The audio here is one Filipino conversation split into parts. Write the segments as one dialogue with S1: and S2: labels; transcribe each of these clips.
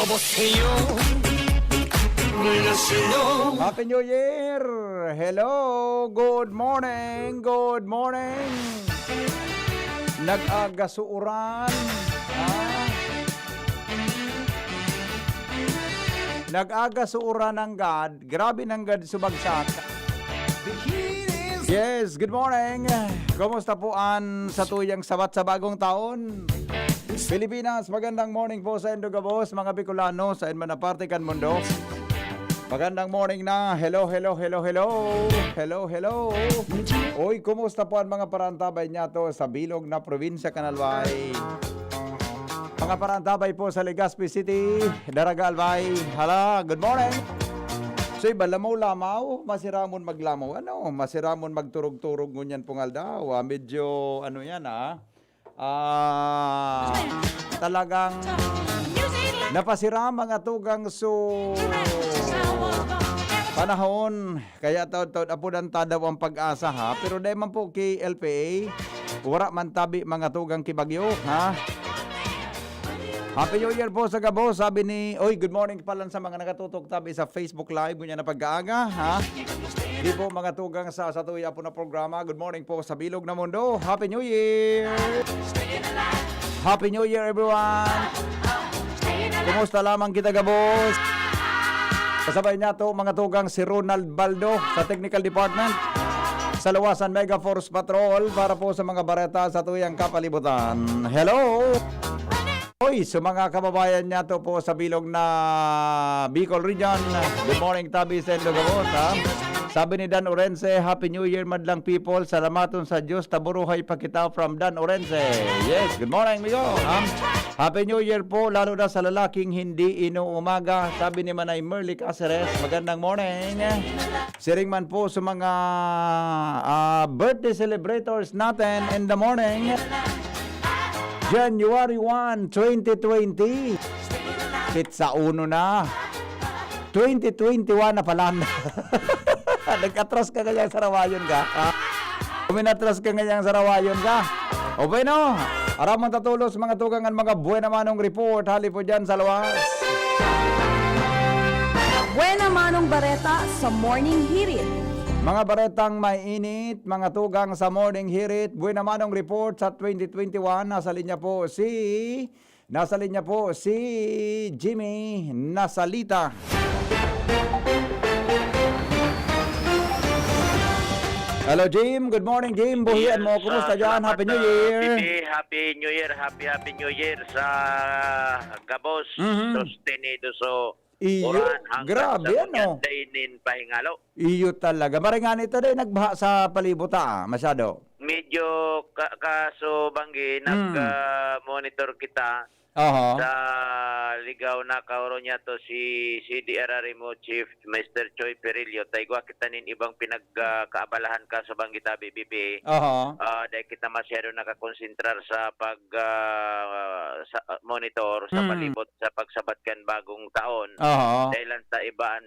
S1: 여보세요. 불렀어요.
S2: Happy New Year! Hello! Good morning! Good morning! Nag-agasuuran. Nag-agasuuran ng God. Grabe ng God subagsak. Yes, good morning! Kumusta po sa tuyang sabat sa bagong taon? Pilipinas, magandang morning po sa Indogabos, mga Bicolano, sa manaparte kan mundo. Magandang morning na. Hello, hello, hello, hello. Hello, hello. Oy, kumusta po ang mga parantabay niya to sa bilog na probinsya Kanalbay? Mga parantabay po sa Legazpi City, Daraga Albay. Hala, good morning. So, iba lamaw-lamaw, masiramon maglamaw. Ano, masiramon magturog-turog ngunyan pungal daw. Medyo, ano yan talagang napasiram mga tugang panahon. Kaya taod-taod apudan tadaw ang pag-asa ha. Pero dahil man po kay LPA, wala man tabi mga tugang kibagyo ha. Happy New Year po sa Gabo. Sabi ni, oy, good morning pala sa mga nakatutok tabi sa Facebook Live. Ganyan na pag-aaga ha. Di po mga tugang sa tuya po na programa. Good morning po sa Bilog na Mundo. Happy New Year! Happy New Year everyone! Kumusta lamang kita Gabos? Kasabay niya to mga tugang si Ronald Baldo sa Technical Department sa Lawasan Mega Force Patrol para po sa mga bareta sa tuyang kapalibutan. Hello! Hoy, sa mga kababayan niya to po sa bilog na Bicol Region. Good morning tabi sa Indogabos ha. Sabi ni Dan Orense, Happy New Year madlang people. Salamaton sa Diyos, taburuhay pa kita from Dan Orense. Yes, good morning migo. Happy New Year po, lalo na sa lalaking hindi inuumaga. Sabi ni Manay Merly Caceres, magandang morning. Siring man po sa mga birthday celebrators natin in the morning. January 1, 2020. Pizza 1 na. 2021 na pala. Nag-atras ka ngayang sarawayon ka. Kuminatras ka ngayang sarawayon ka. O bueno, araman tatulos mga tugangan mga buena manong report. Hali po dyan sa lawas.
S3: Buena manong bareta sa Morning Hirit.
S2: Mga baretang may init, mga tugang sa Morning Hirit. Buena manong report sa 2021. Nasa linya po si Jimmy Nasalita. Hello Jim, good morning Jim. Buhian mo, kumusta dyan? Happy New Year.
S4: Happy New Year, happy New Year sa Gabos. Sostenido so
S2: Iyo, grabe ano.
S4: Dainin pahingalo.
S2: Iyo talaga. Maringan ito din nagbaha sa palibuta masyado.
S4: Medyo kaso banggi nag-monitor kita sa ligaw na kauro niya to si CDRR mo Chief Mr. Choi Perillo. Taigwa kita nin ibang pinagkaabalahan ka sa Banggita BBP. Dahil kita masyado nakakonsentrar sa monitor sa palibot sa pagsabatkan bagong taon. Dahil lang sa ibaan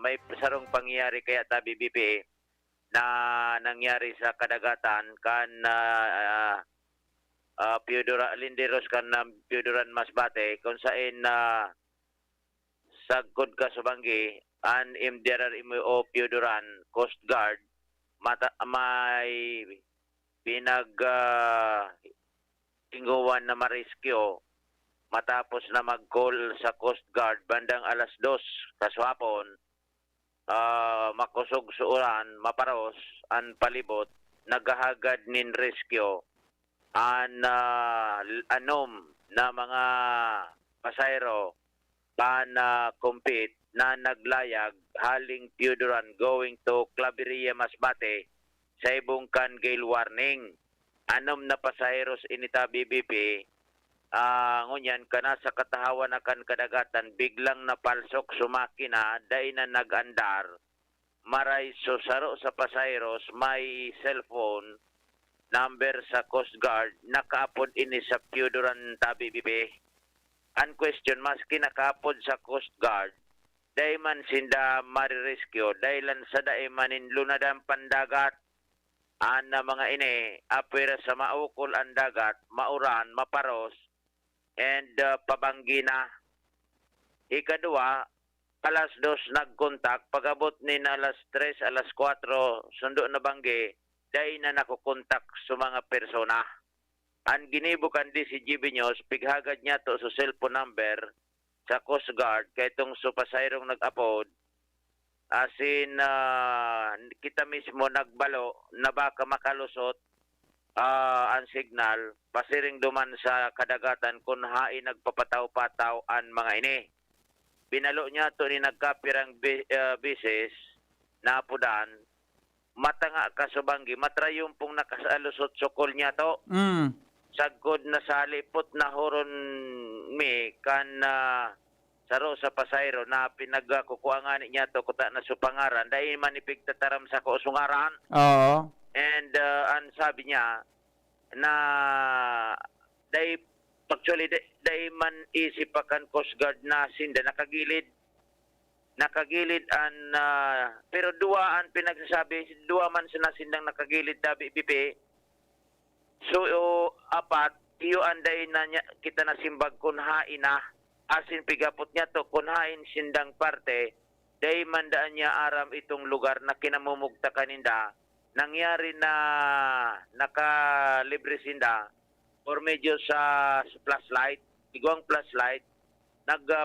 S4: may sarong pangyayari kaya ta BBP na nangyari sa kadagatan kan Linderos kan na Pioduran Masbate kung saan sagkod ka sa Banggi an MDRR o Pioduran Coast Guard may tingguan na mariskyo matapos na mag-call sa Coast Guard bandang alas 2 kaswapon. Makusog suuran, maparos, an palibot, naghahagad nin rescue, anom na mga pasayro compete na naglayag haling Pioduran going to Claveria Masbate sa ibungkan gale warning. Anom na pasayros inita BBP ngunyan kana sa katahawan akan kadagatan biglang napalsok sumakina dahil na nag-andar maray susaro sa pasayros may cellphone number sa Coast Guard nakaapod ini sa Pioduran BBP. An question maski nakaapod sa Coast Guard dahil man sinda marirescue dahil sa dahil manin lunadan pandagat na mga ini apira sa maukol ang dagat mauran maparos and pabanggina Ikadua, alas 2 nagkontak, pag-abot ni na alas 3, alas 4, sundo na banggi, dahil na nakukontak sa mga persona. Ang ginibukan di si GB News, pighagad niya to sa cellphone number sa Coast Guard, kaya itong supasayrong nag-upload, asin kita mismo nagbalo na baka makalusot ang signal, pasiring duman sa kadagatan kung hain nagpapataw-pataw ang mga ini. Binalo niya to ni nagkapirang bisis na apudan, matanga ka subanggi, matrayong pong nakasalusot sukol niya to. Sagkod na sa lipot na horon mi kan saro sa pasayro na pinagkukuangan niya to kuta na supangaran dahil manipig tataram sa kusungaran.
S2: Oo.
S4: And ang sabi niya na dahil actually dahil man isipakan Coast Guard na sinda nakagilid an pero dua an pinagsasabi, dua man sinasindang nakagilid dabi BP. So apat iyo anday na niya, kita nasimbag kun hain na asin pigapot niya to kun hain sindang parte dahil mandaan niya aram itong lugar na kinamumugta kaninda, nangyari na nakalibre sinda or medyo sa flashlight, igwang flashlight,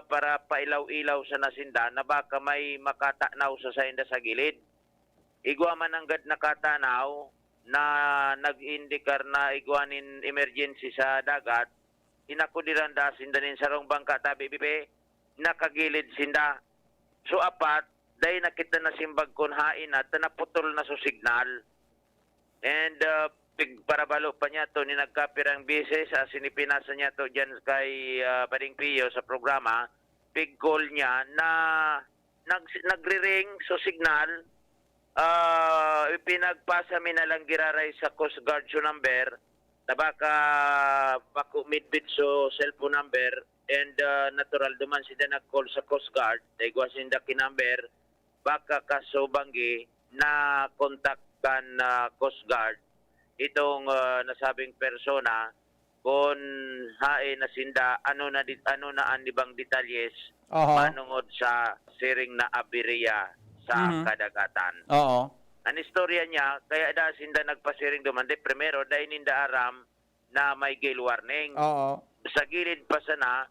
S4: para pailaw-ilaw sa nasinda na baka may makatanaw sa sainda sa gilid. Igwa man anggad nakatanaw na nag-indikar na igwanin emergency sa dagat, inakudiran da sinda nin sarong bangka tabi bibe, nakagilid sinda. So apat, dahil nakita na simbag kun hain at naputol na so signal. And parabalo pa niya to ni nagkapirang bisis, sinipinasa niya to dyan kay Pading Pio sa programa, call niya na nagre-ring so signal, pinagpasa mi na lang giraray sa Coast Guard so number, na baka midbit so cellphone number, and natural duman sila nag-call sa Coast Guard, dahil sinda kinumber, baka kasubanggi na kontaktan Coast Guard itong nasabing persona kung hae na sinda ano na ang ibang detalyes manungod sa siring na abiriya sa kadagatan.
S2: Oo.
S4: Ang istorya niya, kaya da sinda nagpasiring dumande, primero dahil ninda aram na may gale warning.
S2: Oo.
S4: Sa gilid pa sana,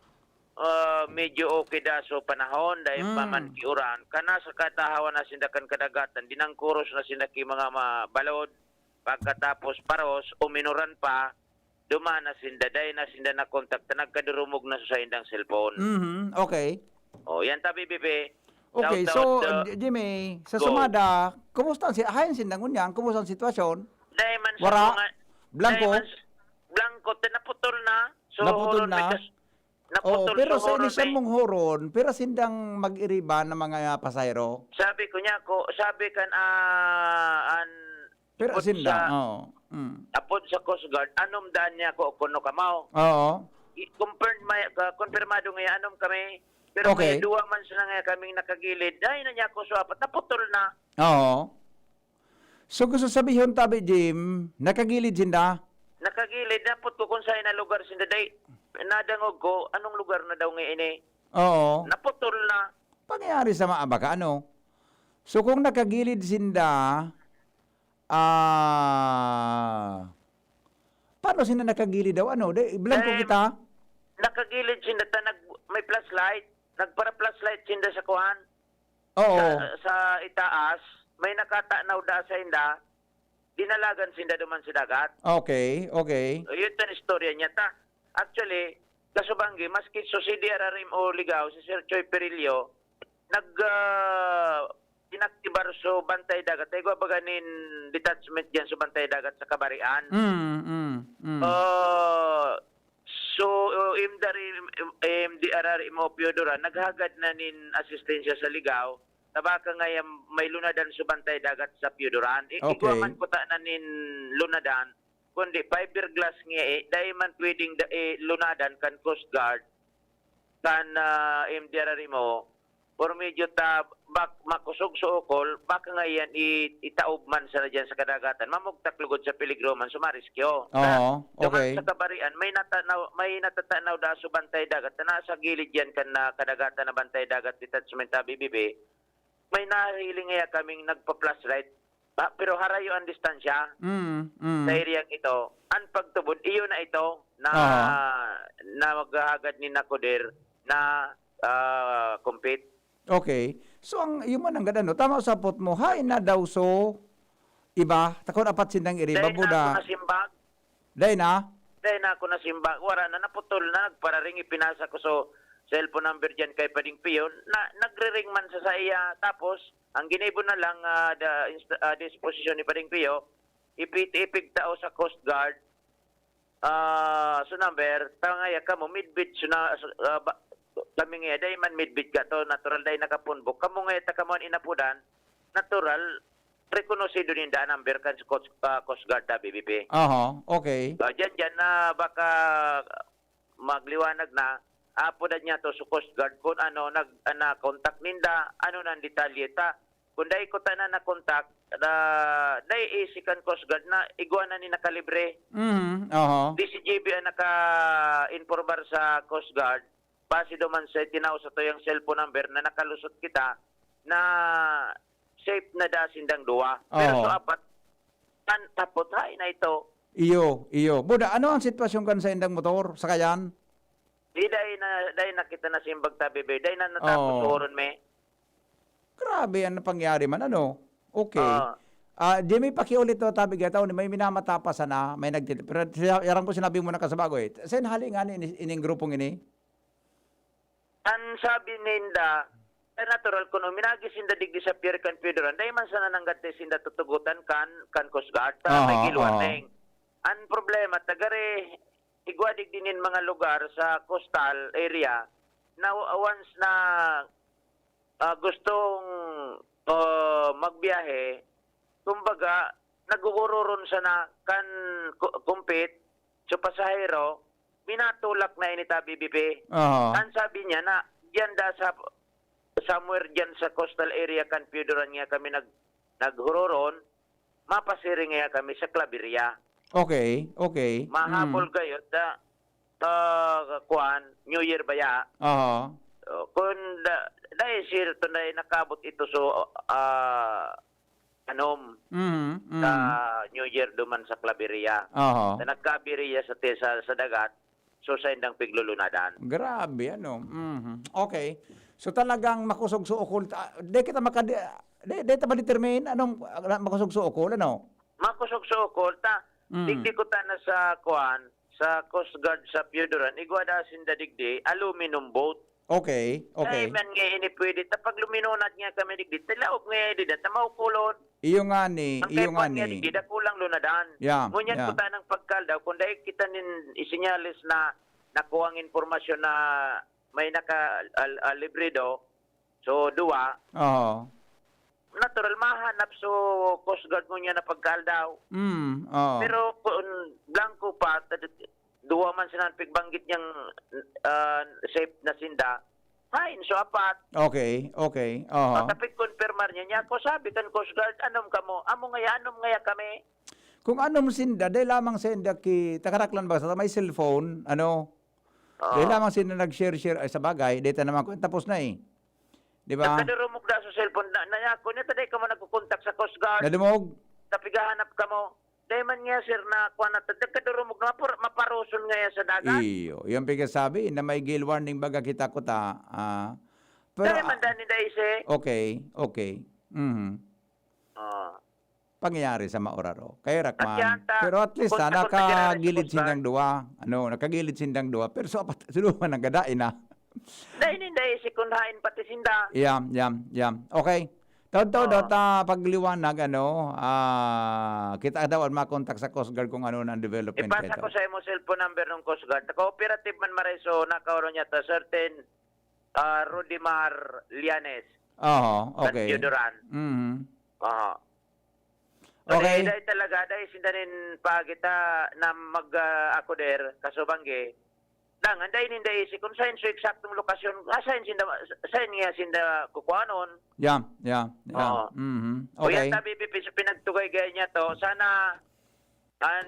S4: medyo okay da so panahon dahil paman kiuran. Kana sa katahawan na sinda kan kadagatan, dinangkuros na sinda ki mga balod, pagkatapos paros, uminuran pa, dumana sinda, dahil na sinda na kontak, nagkadurumog na sa indang cellphone.
S2: Okay.
S4: O, yan tabi, Bibi.
S2: Okay,
S4: Shout
S2: so,
S4: out,
S2: Jimmy, sa
S4: go.
S2: sumada, kumusta hayan sindangon yan? Kumusta ang sitwasyon?
S4: dahil man sa
S2: Wara?
S4: mga...
S2: Blanco?
S4: Blanco, naputol na. So,
S2: Naputol
S4: horon
S2: na?
S4: may
S2: Oo,
S4: naputol
S2: pero
S4: so
S2: sa
S4: horon
S2: inisyal
S4: may-
S2: mong horon, pero sindang mag-iriba ng mga pasayro.
S4: Sabi ko niya, sabi kan
S2: Pero
S4: Apod
S2: sindang,
S4: sa-
S2: oo.
S4: apod sa Coast Guard, anom daan niya ko kuno kamaw.
S2: Oo.
S4: Kumpirmado nga anom kami. Pero
S2: Okay.
S4: may duwa man sila nga kaming nakagilid. Dahil na niya ako so apat, naputol na.
S2: Oo. So gusto sabihin tabi, Jim, nakagilid sinda?
S4: Nakagilid, naput ko kung saan na lugar sinda. Dahil nadangog ko, anong lugar na daw nga ini?
S2: Oo.
S4: Naputol na.
S2: Pangyayari sa maabaka, ano? So kung nakagilid sinda, paano sinda nakagilid daw? Ano? Blanco
S4: Eh,
S2: kita?
S4: Nakagilid sinda, may flashlight. Nagpara flashlight sinda sa kuhan.
S2: Oo.
S4: Sa itaas, may nakatanaw da sa inda. Dinalagan sinda duman sa dagat.
S2: Okay, okay.
S4: Yun ang istorya niya ta. Actually, kasubanggi, maski so si DRRM o Ligaw, si Sir Choy Perillo, inaktibar so bantay dagat. Ay ganin detachment dyan so bantay dagat sa Kabarian. So, MDRRM o Piodora, naghagad na nin asistensya sa Ligaw, tabaka ngayon may lunadan sa bantay dagat sa Piodoran.
S2: Okay.
S4: Igwaman ko ta na nin lunadan, kundi fiberglass nga dahil man pwedeng lunadan kan Coast Guard, kan MDRRM mo, or medyo makusog sa ukol, baka nga yan itaob man sa dyan sa kadagatan, mamugtaklugod sa piligro,man sumariskyo.
S2: Oo, okay.
S4: Sa kabarian, may natatanaw da sa bantay dagat na nasa gilid yan kan na kadagatan na bantay dagat detachment BBB. May nahiling nga kaming nagpa-flashlight, pero harayo ang distansya sa areyang ito. Ang pagtubod, iyo na ito na maghahagad ni Nakoder na compete.
S2: Okay. So ang yung man ang gadano, tama sa pot mo, hay na daw so iba, takon apat sindang iri
S4: Dahil na ako
S2: babuda.
S4: nasimbag,
S2: Dahil na.
S4: wala na naputol na, nagpararing ipinasa ko so cellphone number dyan kay Pading Piyon, na nagre-ring man sa iya, tapos ang ginibo na lang disposition ni Pading Piyo, ipig tao sa Coast Guard, so number, tangaya ka mo, midbit, kami nga, day man midbit ka to, natural day nakapunbok, kamo nga, takamon inapudan, natural, rekonosido ni da number kan sa Coast Guard da BBP.
S2: Okay.
S4: Diyan na baka magliwanag na, apudan niya to sa Coast Guard kung ano, na-contact ninda, ano nang detalye ta. Kung dahil ko tayo na contact, dahil isikan Coast Guard na iguana ni nakalibre. DCGB ang naka-informer sa Coast Guard, base duman sa tinaw sa to yung cellphone number na nakalusot kita na safe na da sindang duwa. Pero so apat, tapot hay na ito.
S2: Iyo. Buda, ano ang sitwasyon kan sa indang motor? Sa kayan?
S4: Dahil nakita na simbag tabi, dahil na natapos oron me.
S2: Grabe ang pangyari man, ano? Okay. Jimmy, pakiulit to tabi gataw ni may minamatapasan na, may pero yarang ko sinabi mo na kasabago eh. Sen hali nga ining grupong ini?
S4: Ang sabi ninda, natural ko no, minagis sinda digdi sa Pierre Confederan, dahil man sana nanggate sinda tutugutan kan Coast Guard, may gilwaneng. Ang problema, tagare, igwadig dinin mga lugar sa coastal area na once na gustong magbiyahe, kumbaga, nagugururon sa na kan kumpit, so pasahero, minatulak na inita BBP. Ang sabi niya na, diyan da sa somewhere diyan sa coastal area kan Piudoran nga kami naghururon, mapasiring nga kami sa Claveria.
S2: Okay.
S4: Mahabol kayo kuan New Year baya. Kung dahil sir to na nakabot ito so sa New Year duman sa Claveria. Na nagkabiriya sa dagat, so sa indang piglulunadan.
S2: Grabe, ano? Okay. So talagang makusog sa ukol. Di kita ma-determine anong makusog sa ukol, ano?
S4: Makusog sa ukol, digdi ko ta na sa kuan, sa Coast Guard sa Piudoran, igwada sinda digdi, aluminum boat.
S2: Okay.
S4: Ay man nga ini pwede, pag luminunat nga kami digdi, tilaok nga digdi, tamaukulon.
S2: Iyo nga ni.
S4: Digdi, kulang lunadan. Ngunyan ko ta ng pagkaldaw, kung dahil kita isinyalis na nakuhang informasyon na may naka-librido, so duwa, natural mahanap so Coast Guard mo niya na pagkaldaw. Pero kung blanco pa, duwa man sila pigbanggit niyang safe na sinda, fine, so apat.
S2: Okay.
S4: Tapos konfirmar niya ko sabi kan Coast Guard, anom ngaya kami.
S2: Kung anom sinda, dahil lamang sinda takaraklan ba sa may cellphone, ano? Dahil lamang sinda nag-share ay sa bagay, data naman ko, tapos na eh. Di ba?
S4: Nagkadurumog na sa cellphone na ko niya, taday ka mo nagkukontak sa Coast Guard.
S2: Nadumog?
S4: Tapigahanap ka mo. Dahil man nga sir na kuha na nagkadurumog na maparuson nga yan sa dagat.
S2: Iyo. Yung sabi na may gale warning baga kita ko ta.
S4: Dahil man dani dahil
S2: Okay. Pangyayari sa Maoraro. Kaya Rakman. Pero at least nakagilid sindang dua. Nakagilid sindang dua. Pero so apat suluman ang gadain na.
S4: Dahil si kunhain pati sinda.
S2: Yam. Okay. Taod pagliwanag, kita daw ang makontak sa Coast Guard kung ano ng development.
S4: Ipasa ko sa imo cellphone number ng Coast Guard. Cooperative man mareso, nakaroon niya ta certain Rudimar Lianes.
S2: Okay.
S4: Piudoran.
S2: Okay.
S4: Dahil talaga, dahil sindanin pa kita na mag-akuder, kasubangge, Dangan dahil hindi isi kung saan sa eksaktong lokasyon, saan nga sinda kukuanon.
S2: Yeah.
S4: Oo.
S2: Mhm.
S4: O
S2: Okay.
S4: yan tabi pinagtugay gaya niya to, sana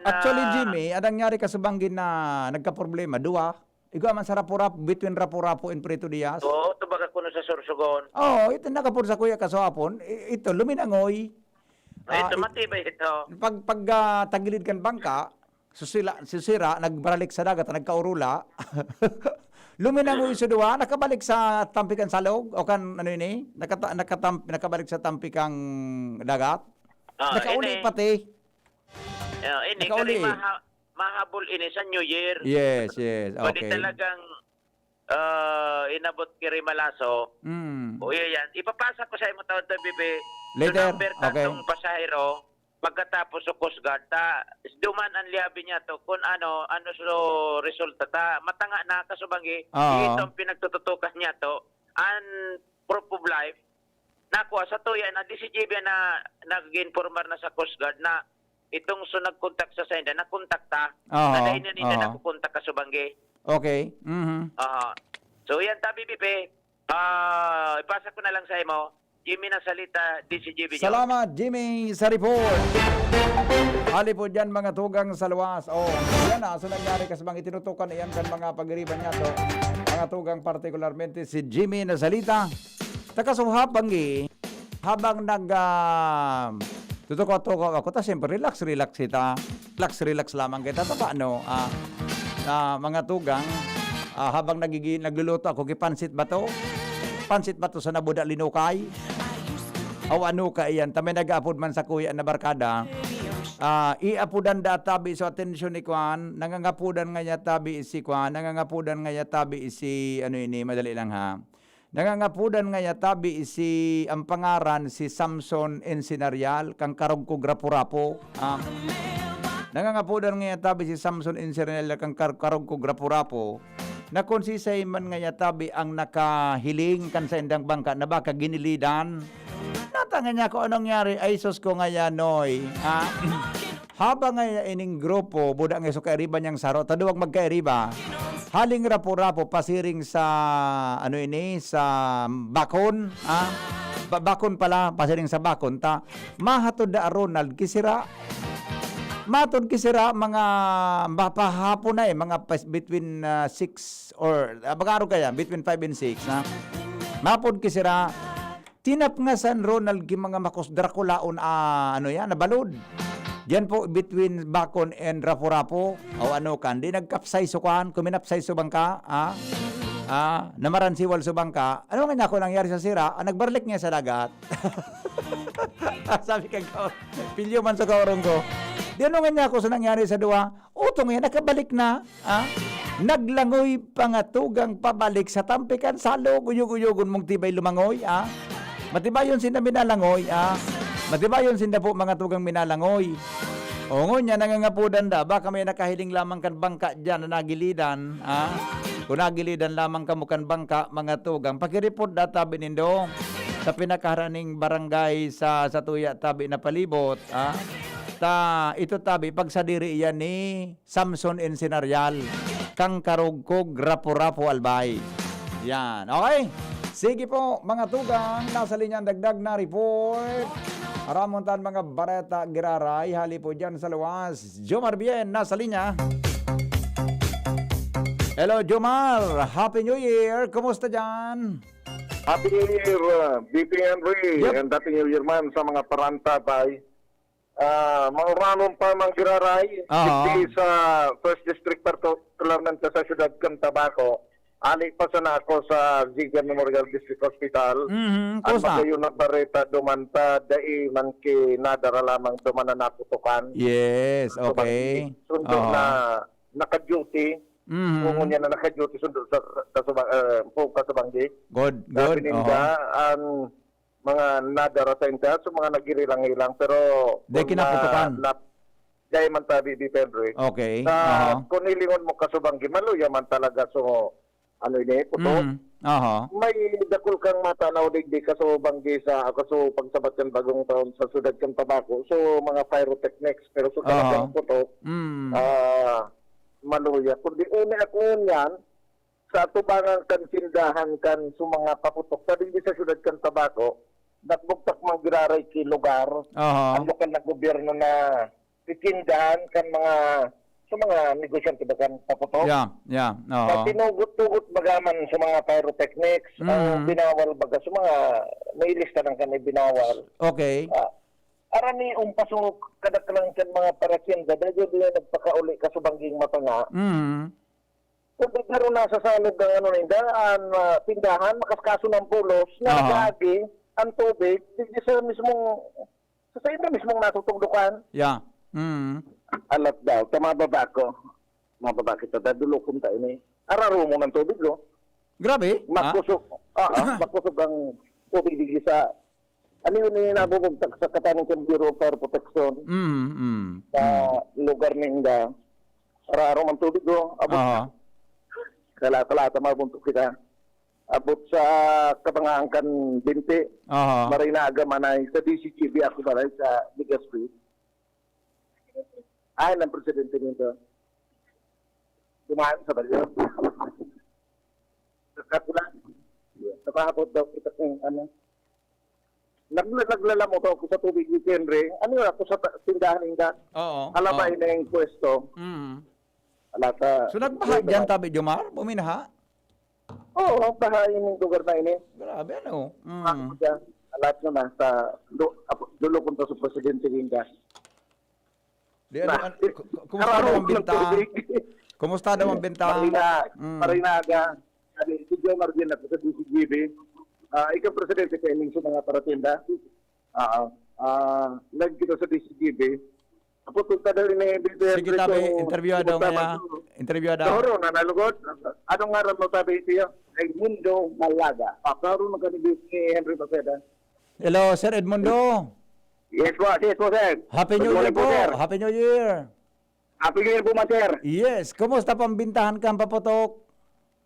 S2: Actually, Jimmy, adang nyari ka sa banggin na nagka-problema, duwa. Ikaw man sa Rapurap, between Rapurapo and Preto Diaz.
S4: Oo, tubaga ko sa Sorsogon.
S2: Oo, ito nakapur sa kuya kaswapon. Ito, luminangoy.
S4: Ito matibay ito.
S2: Pag tagilid kan bangka, susira, nagbaralik sa dagat, nagkaurula. Luminangoy sa duwa, nakabalik sa tampikan salog, o kan, ano yun eh, nakabalik sa tampikang dagat. Nakauli
S4: Ini,
S2: pati.
S4: ini
S2: Nakauli.
S4: kari mahabol ini sa New Year.
S2: Yes,
S4: Pwede
S2: okay.
S4: talagang inabot kiri malaso.
S2: Mm.
S4: O yan, ipapasa ko sa imo taon to bibi.
S2: Later,
S4: Number
S2: okay.
S4: tatong pasahero, pagkatapos sa Coast Guard, duman ang liabi niya to, kung ano so resulta ta, matanga na kasubangi,
S2: Oo.
S4: itong pinagtututukan niya to, ang proof of life, nakuha sa tuya na DCGB na nag-informer na sa Coast Guard na itong so nag-contact sa senda, nakontakta,
S2: Oo,
S4: na dahil na nila
S2: oo.
S4: nakukontak kasubangi.
S2: Okay. Mhm.
S4: So yan tabi bibi, ipasa ko na lang sa imo, Jimmy na salita, DCGB nyo.
S2: Salamat, Jimmy, sa report. Hali po dyan mga tugang sa luwas. Yan na. So nangyari kasi bang itinutukan iyan kan mga pag-iriban niya to. Mga tugang partikularmente si Jimmy na salita. Takasuhabang habang tutuko-tuko ako, ta siyempre relax kita. Relax lamang kita. Ta paano? Mga tugang, habang nagluluto ako, kipansit ba to? Pansit ba to sa nabuda linukay? O ano ka iyan? Tamay nag-apod man sa kuya na barkada. Iapudan da tabi so atensyon ni Kwan. Nangangapudan nga niya tabi si Kwan. Nangangapudan nga niya tabi si ano ini, madali lang ha. Nangangapudan nga niya tabi si ang pangaran si Samson Ensinarial kang karog ko Rapurapo. Nangangapudan nga niya tabi si Samson Ensinarial kang karog ko Rapurapo. Na konsisay man nga tabi ang nakahiling kan sa indang bangka na baka ginilidan. Natanga niya ko anong nangyari ay sus ko nga noy. Habang nga ining grupo buda nga so kairiba niyang saro taduwag magkairiba. Haling Rapurapo pasiring sa ano ini sa bakon, bakon pala pasiring sa bakon ta mahatod da Ronald kisira. Matod kisira mga pahapon na mga between 6 or bagaro kaya between 5 and 6 na. Mapod kisira tinap nga San Ronald gi mga makos Draculaon ano yan nabalod. Diyan po between Bacon and Rapurapo o ano kan di nagkapsay sukan kuminapsay sa bangka namaran siwal sa bangka. Ano nga nako nangyari sa sira? Nagbarlik niya sa dagat. Sabi kang pilyo man sa kaurong ko. Di ano nga niya ako sa nangyari sa duwa? Utong yan, nakabalik na. Naglangoy pangatugang pabalik sa tampikan salo. Uyog-uyogon mong tibay lumangoy. Matibayon sinda minalangoy. Matibayon sinda po mga tugang minalangoy. O ngunya, nangangapudan da. Baka may nakahiling lamang kan bangka dyan na nagilidan. Kung nagilidan lamang kamukan bangka, mga tugang. Pakireport data binindo sa pinakaharaning barangay sa Tuya Tabi na palibot. Ito tabi pag sa diri iyan ni Samson Ensinarial kang karugkog Rapurapo Albay. Yan, okay? Sige po mga tugang, nasa linya dagdag na report. Aramontan mga bareta giraray, hali po dyan sa luwas. Jomar Bien, nasa linya. Hello Jomar, Happy New Year, kumusta dyan?
S1: Happy New Year, BP Henry,
S2: Yep.
S1: and Happy New Year man sa mga paranta tay. Mga ranon pa mang giraray, hindi sa First District Particularmente sa Siyudad Cantabaco. Ali pa sana ako sa Zigan Memorial District Hospital. At
S2: Kusa?
S1: magayon na bareta dumanta, dai man kinadara lamang dumana naputukan.
S2: Yes, okay.
S1: Sundo na naka-duty. Kung niya na naka-duty, sundo sa kasubanggi.
S2: Good.
S1: Sabi ninda, ang mga nadara sa inda, so mga nagirilang-ilang, pero
S2: Di kinaputukan.
S1: Gaya man tabi, B. Pedro.
S2: Okay.
S1: Kung nilingon mo kasubanggi, maluya man talaga, so ano ini, puto. May dakol kang matanaw digdi kasubanggi sa kaso pagsabat ng bagong taon sa Sudad kang Tabako. So mga pyrotechnics, pero so talagang puto. Maluya. Kundi una ako yan, sa tubangan kan sindahan kan sa mga paputok tadi sa syudad kan tabako nagbuktak man giraray ki lugar
S2: Aha.
S1: ano kan na gobyerno na titindahan kan mga sa mga negosyante ba kan paputok
S2: Yeah.
S1: na
S2: Oo.
S1: tinugot-tugot bagaman sa mga pyrotechnics ang binawal baga sa mga may lista ng kami binawal
S2: Okay.
S1: arani pasok kadaklan kan mga parakyenda dahil diyan nagpakauli ka sa bangging mata nga
S2: Mm.
S1: kung bigaro na sa salog ng ano daan, tindahan, makaskaso ng pulos, na
S2: Aha.
S1: nagagi ang tubig, di sa mismong, sa ito mismong natutugdukan.
S2: Yeah. Mm.
S1: Alat daw, tamababa ko. Mababa kita, dadulokom tayo ni. Araro mo ng tubig, no?
S2: Grabe.
S1: Makusok, makusok ang tubig di sa, ano yun yung nabubugtag sa katanong ng Bureau of Fire Protection sa lugar ninda. Araro man tubig, no?
S2: Aha.
S1: Kala-kalata mabuntok kita. Abot sa kapangaangkan binti,
S2: Aha.
S1: Marinaga manay sa DCGB ako maray sa Ligaspi. Ay, ng presidente nito. Dumaan sa balyo. Katulan. Napahapot daw kita kung ano. Naglala mo daw ako sa tubig ni Henry. Ano yun ako sa tindahan ninda?
S2: Oo.
S1: Alamay na yung pwesto.
S2: Mm.
S1: Alata.
S2: So nagbaha dyan tabi Jomar? Buminaha?
S1: Oo, ang bahayin ng lugar na ini.
S2: Grabe ano?
S1: Ako dyan, alat na sa dulo punta sa presidente Ginga.
S2: Di, kumusta daw ang binta? Kumusta daw ang binta?
S1: Marinaga. Si Joe Margin ako sa DCGB. Ikaw presidente ka ining sa mga paratinda. Nagkita sa DCGB. Apo tulta daw ini
S2: Sige tabi, interview daw kaya. Interview daw.
S1: Toro na nalugod. Anong ngaran mo sabi ito? Edmundo Malaga. Karoon magkanibis ni Henry Paseda.
S2: Hello, Sir Edmundo.
S1: Yes po, sir.
S2: Happy New Year po. Happy New Year.
S1: Happy New Year po, sir.
S2: Yes. Kumusta pambintahan kang paputok?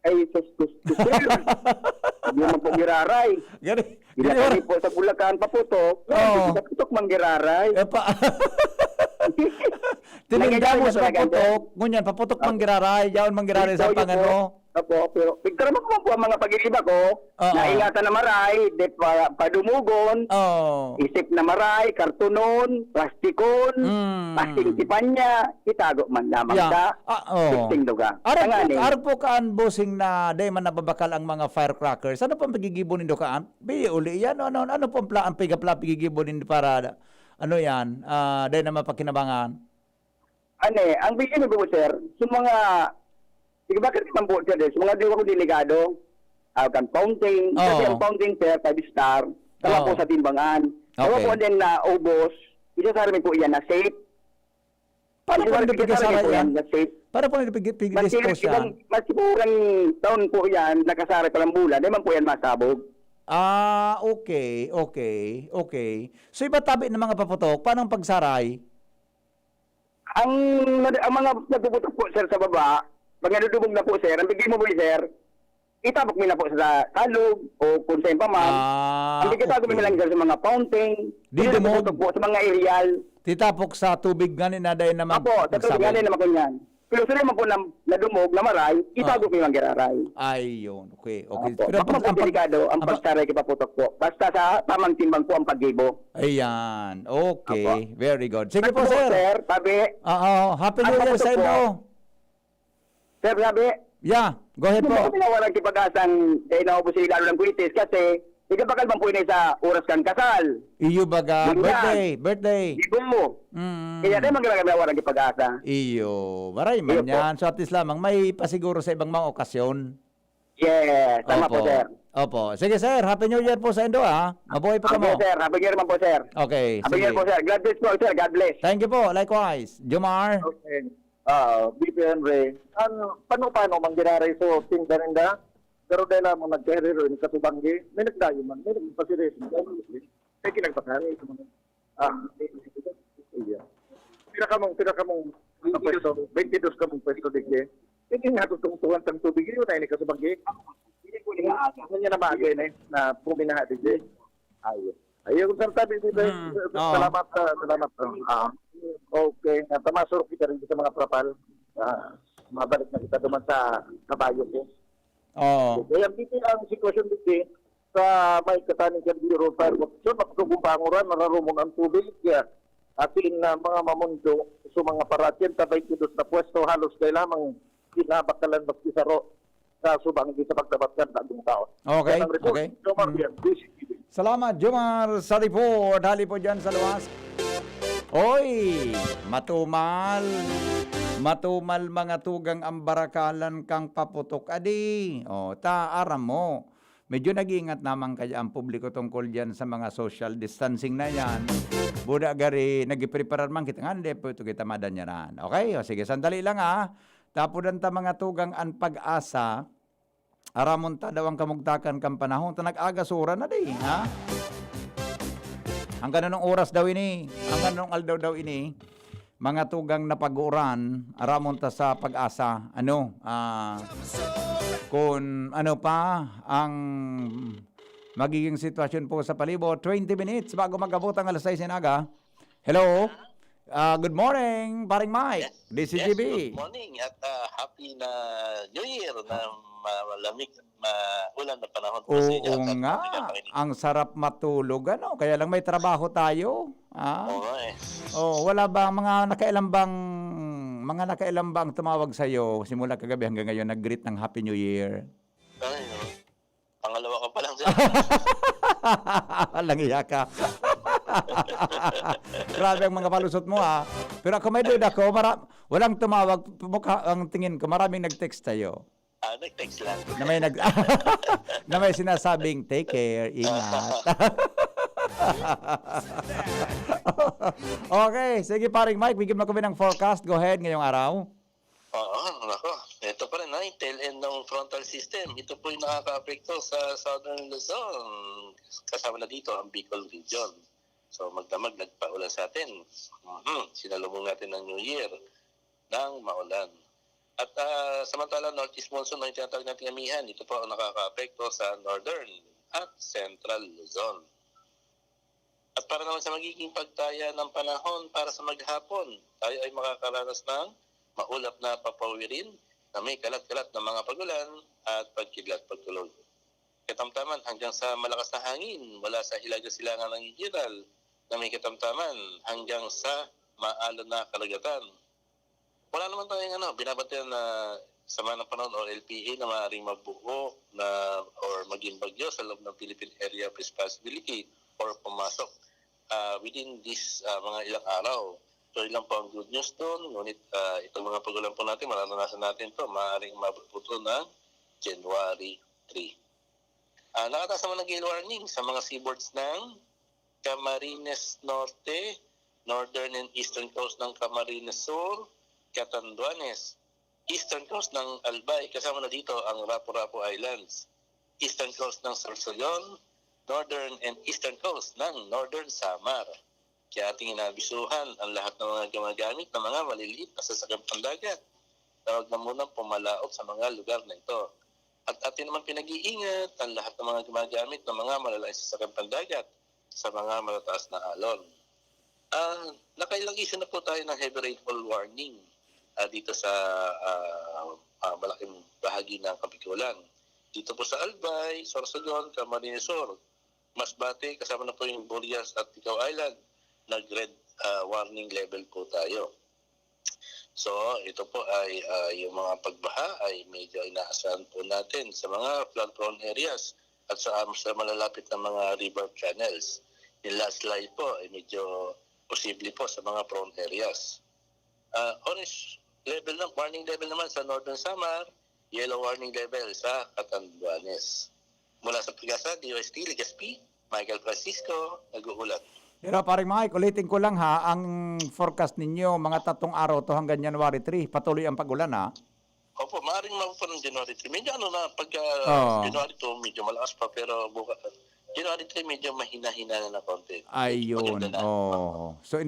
S1: Ay, sir. Hindi mo po giraray.
S2: Gani.
S1: Ginakari po sa Bulacan paputok.
S2: Oo.
S1: Paputok mang giraray.
S2: Tininda mo sa paputok. Ngunyan, paputok manggiraray. Yaon manggiraray sa pangano.
S1: Opo, pero pigkarama ko po ang mga pag-iiba ko. Naingatan na maray, padumugon, isip na maray, kartunon, plastikon, plastik tipanya, itago man lamang sa pisting lugar.
S2: Arap po kaan busing na day man nababakal ang mga firecrackers. Ano pang pagigibonin do kaan? Bili uli yan. Ano pong ang pigapla pagigibonin para ano yan? Day na mapakinabangan.
S1: Ang bigyan mo sir, sa mga sige, bakit naman po sir, sa mga diwa ko delegado, kan fountain, kasi ang fountain sir, 5 star, tama po sa timbangan. Tama po din na ubos, isasaramin po yan na safe.
S2: Paano po nagpigasara yan?
S1: Na safe.
S2: Para po nagpigidispose yan?
S1: Mas sigurang taon po yan, nakasara palang bulan, di man po yan masabog.
S2: Okay. So iba tabi ng mga paputok, paano ang pagsaray?
S1: Ang mga nagpuputok po sir sa baba, pag nadudubog na po sir, ang bigay mo po sir, itabok mo na po sa talog o kung saan pa man. Ang bigay tago mo lang sir sa mga fountain, nagpuputok po sa mga aerial.
S2: Titapok sa tubig ganin na dahil naman.
S1: Apo, sa tubig ganin naman ko yan. Pero sila man po nadumog, na maray, itago mo yung giraray.
S2: Ayun, okay.
S1: Pero ang delikado, ang pagsaray kipaputok po. Basta sa tamang timbang po ang paggibo.
S2: Ayan, okay. Very good. Sige po,
S1: Sir,
S2: sir.
S1: tabi.
S2: Happy New Year sa inyo.
S1: Sir, sabi,
S2: Yeah, go ahead po.
S1: kung walang kipag-asang naubos sila lalo ng kuitis kasi ikaw bakal bang po sa oras kan kasal.
S2: Iyo baga, birthday.
S1: Di po. Kaya tayo magkakaroon walang kipag-asa.
S2: Iyo, maray man yan. So at least lamang may pasiguro sa ibang mga okasyon.
S1: Yes, tama po sir.
S2: Opo. Sige sir, Happy New Year po sa Indo ha. Mabuhay po kamo.
S1: Sir, happy year man po sir.
S2: Okay,
S1: Happy year
S2: sige.
S1: po sir. God bless po sir, God bless.
S2: Thank you po, likewise. Jomar.
S1: Okay. BP Henry, paano manggiraray so tinda-ninda? Pero dahil mo nagkaherero ni Katubanggi, may nagdayo man, may nagpasiris. May kinagpakari. Pira ka mong pwesto, 22 ka mong pwesto digye. Hindi nga tutungtungan ng tubig yun na ini Katubanggi. Hindi po niya na magay na puminaha digye. Ayun, sir, sabi dito. Salamat. Okay, tamasuro kita rin sa mga prapal. Mabalik na kita duman sa kabayo ko.
S2: Oo.
S1: Kaya dito ang sitwasyon dito sa may kataning sa Bureau of Fire Protection, magkagumpanguran, nararumon ang tubig, kaya ating mga mamundo, so mga paratyan, tabay kilos na pwesto, halos kailangan kinabakalan magkisaro sa subang di sa pagtabatkan na ating tao.
S2: Okay,
S1: Yan ang report.
S2: okay.
S1: Jomar Bian, DCTV.
S2: Salamat, Jomar, sa report. Hali po dyan sa luwas. Oy, matumal. Matumal mga tugang ang barakalan kang paputok. Adi, aram mo. Medyo nag-iingat naman kaya ang publiko tungkol dyan sa mga social distancing na yan. Buda gari, nag-prepare man kita nga, hindi po ito kita madanyaran. Okay, sige, sandali lang Tapudan ta mga tugang ang pag-asa, aramon ta daw ang kamugtakan kang panahon, ta nag-agasura na di, ha? Hanggang anong oras daw ini, hanggang anong aldaw daw ini, mga tugang na pag-uran, aramon ta sa pag-asa, kung ano pa ang magiging sitwasyon po sa palibot. 20 minutes bago mag-abot ang alas 6 inaga. Hello? Good morning, paring Mike. DCGB.
S5: Good morning at happy na New Year na malamig at maulan na panahon po sa inyo.
S2: Oo nga, ang sarap matulog, Kaya lang may trabaho tayo.
S5: Oo nga
S2: wala ba mga nakailang bang tumawag sa iyo simula kagabi hanggang ngayon nag-greet ng Happy New Year?
S5: Ay, pangalawa ka pa lang
S2: Walang iya ka. Grabe ang mga palusot mo Pero ako may duda ko, walang tumawag, ang tingin ko, maraming nag-text tayo.
S5: Nag-text lang.
S2: Na may sinasabing, take care, ingat. Okay, sige paring Mike, bigyan mo kami ng forecast. Go ahead ngayong araw.
S5: Oo, nako. Ito pa rin tail end ng frontal system. Ito po yung nakaka-apekto sa Southern Luzon. Kasama na dito ang Bicol region. So magdamag nagpaulan sa atin. Sinalubong natin ng New Year ng maulan. At samantala Northeast Monsoon na yung tinatawag natin amihan, ito po ang nakaka-apekto sa Northern at Central Luzon. At para naman sa magiging pagtaya ng panahon para sa maghapon, tayo ay makakaranas ng maulap na papawirin na may kalat-kalat na mga pagulan at pagkidlat pagtulog. Katamtaman hanggang sa malakas na hangin mula sa Hilaga Silangan ng Igiral na may katamtaman hanggang sa maalon na karagatan. Wala naman tayong binabantayan na sama ng panahon o LPA na maaaring mabuo na or maging bagyo sa loob ng Philippine Area of Responsibility or pumasok within this mga ilang araw. So ilang po ang good news doon, ngunit itong mga pagulan po natin, mararanasan natin ito, maaaring mabuto ng January 3. Nakataas naman ng gale warning sa mga seaboards ng Camarines Norte, northern and eastern coast ng Camarines Sur, Catanduanes, eastern coast ng Albay, kasama na dito ang Rapu-Rapu Islands, eastern coast ng Sorsogon, northern and eastern coast ng Northern Samar. Kaya ating inabisuhan ang lahat ng mga gumagamit ng mga maliliit na sasakyang pandagat. Tawag na munang pumalaot sa mga lugar na ito. At atin naman pinag-iingat ang lahat ng mga gumagamit ng mga malalayong sasakyang pandagat sa mga malataas na alon. Nakailang issue na po tayo ng heavy rainfall warning dito sa malaking bahagi ng Kapikulan. Dito po sa Albay, Sorsogon, Camarines Sur, Masbate, kasama na po yung Burias at Ticao Island, nag-red warning level po tayo. So, ito po ay yung mga pagbaha ay medyo inaasahan po natin sa mga flood-prone areas at sa malalapit na mga river channels. Yung last slide po ay medyo posible po sa mga prone areas. Orange level ng warning level naman sa Northern Samar, yellow warning level sa Catanduanes. Mula sa Pagasa, DOST, Legazpi, Michael Francisco, nag-uulat.
S2: Pero paring Mike, ulitin ko lang ang forecast ninyo, mga 3 araw to hanggang January 3, patuloy ang pagulan
S5: Opo, maaaring mapupo ng January 3. Medyo pagka January 2, medyo malakas pa, pero January 3 medyo mahina-hina na konti.
S2: Ayun, So,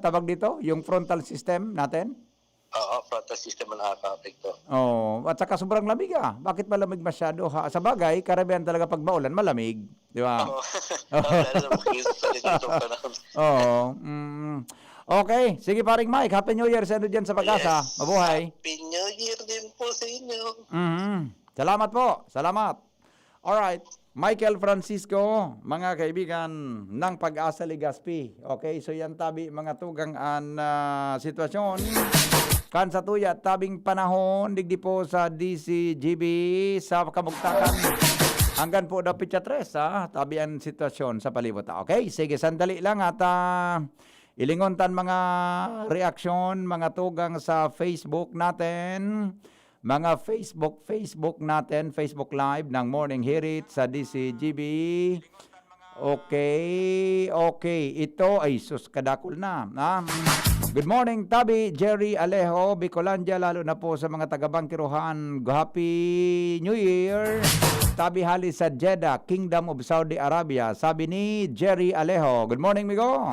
S2: tawag dito? Yung frontal system natin?
S5: Oo, frontal system ang nakaka-apekto.
S2: At saka sobrang lamig Bakit malamig masyado Sa bagay, karamihan talaga pag maulan, malamig. Di ba? Okay, sige paring Mike, Happy New Year sa dyan sa Pag-asa.
S5: Yes.
S2: Mabuhay.
S5: Happy New Year din po sa inyo.
S2: Salamat po. Salamat. Alright. Michael Francisco, mga kaibigan ng Pag-asa Legazpi. Okay, so yan tabi mga tugang an sitwasyon. Kan sa tuya, tabing panahon, digdi po sa DCGB sa Kamugtakan. Hanggang po dapat siya 3, tabi ang sitwasyon sa palibot. Okay, sige, sandali lang at ilingontan mga reaksyon, mga tugang sa Facebook natin. Mga Facebook natin, Facebook Live ng Morning Hirit sa DCGB. Okay. Ito ay sus kadakol na. Good morning, Tabi, Jerry Alejo, Bicolandia, lalo na po sa mga taga-Bangkiruhan. Happy New Year. Tabi hali sa Jeddah, Kingdom of Saudi Arabia. Sabi ni Jerry Alejo. Good morning, migo.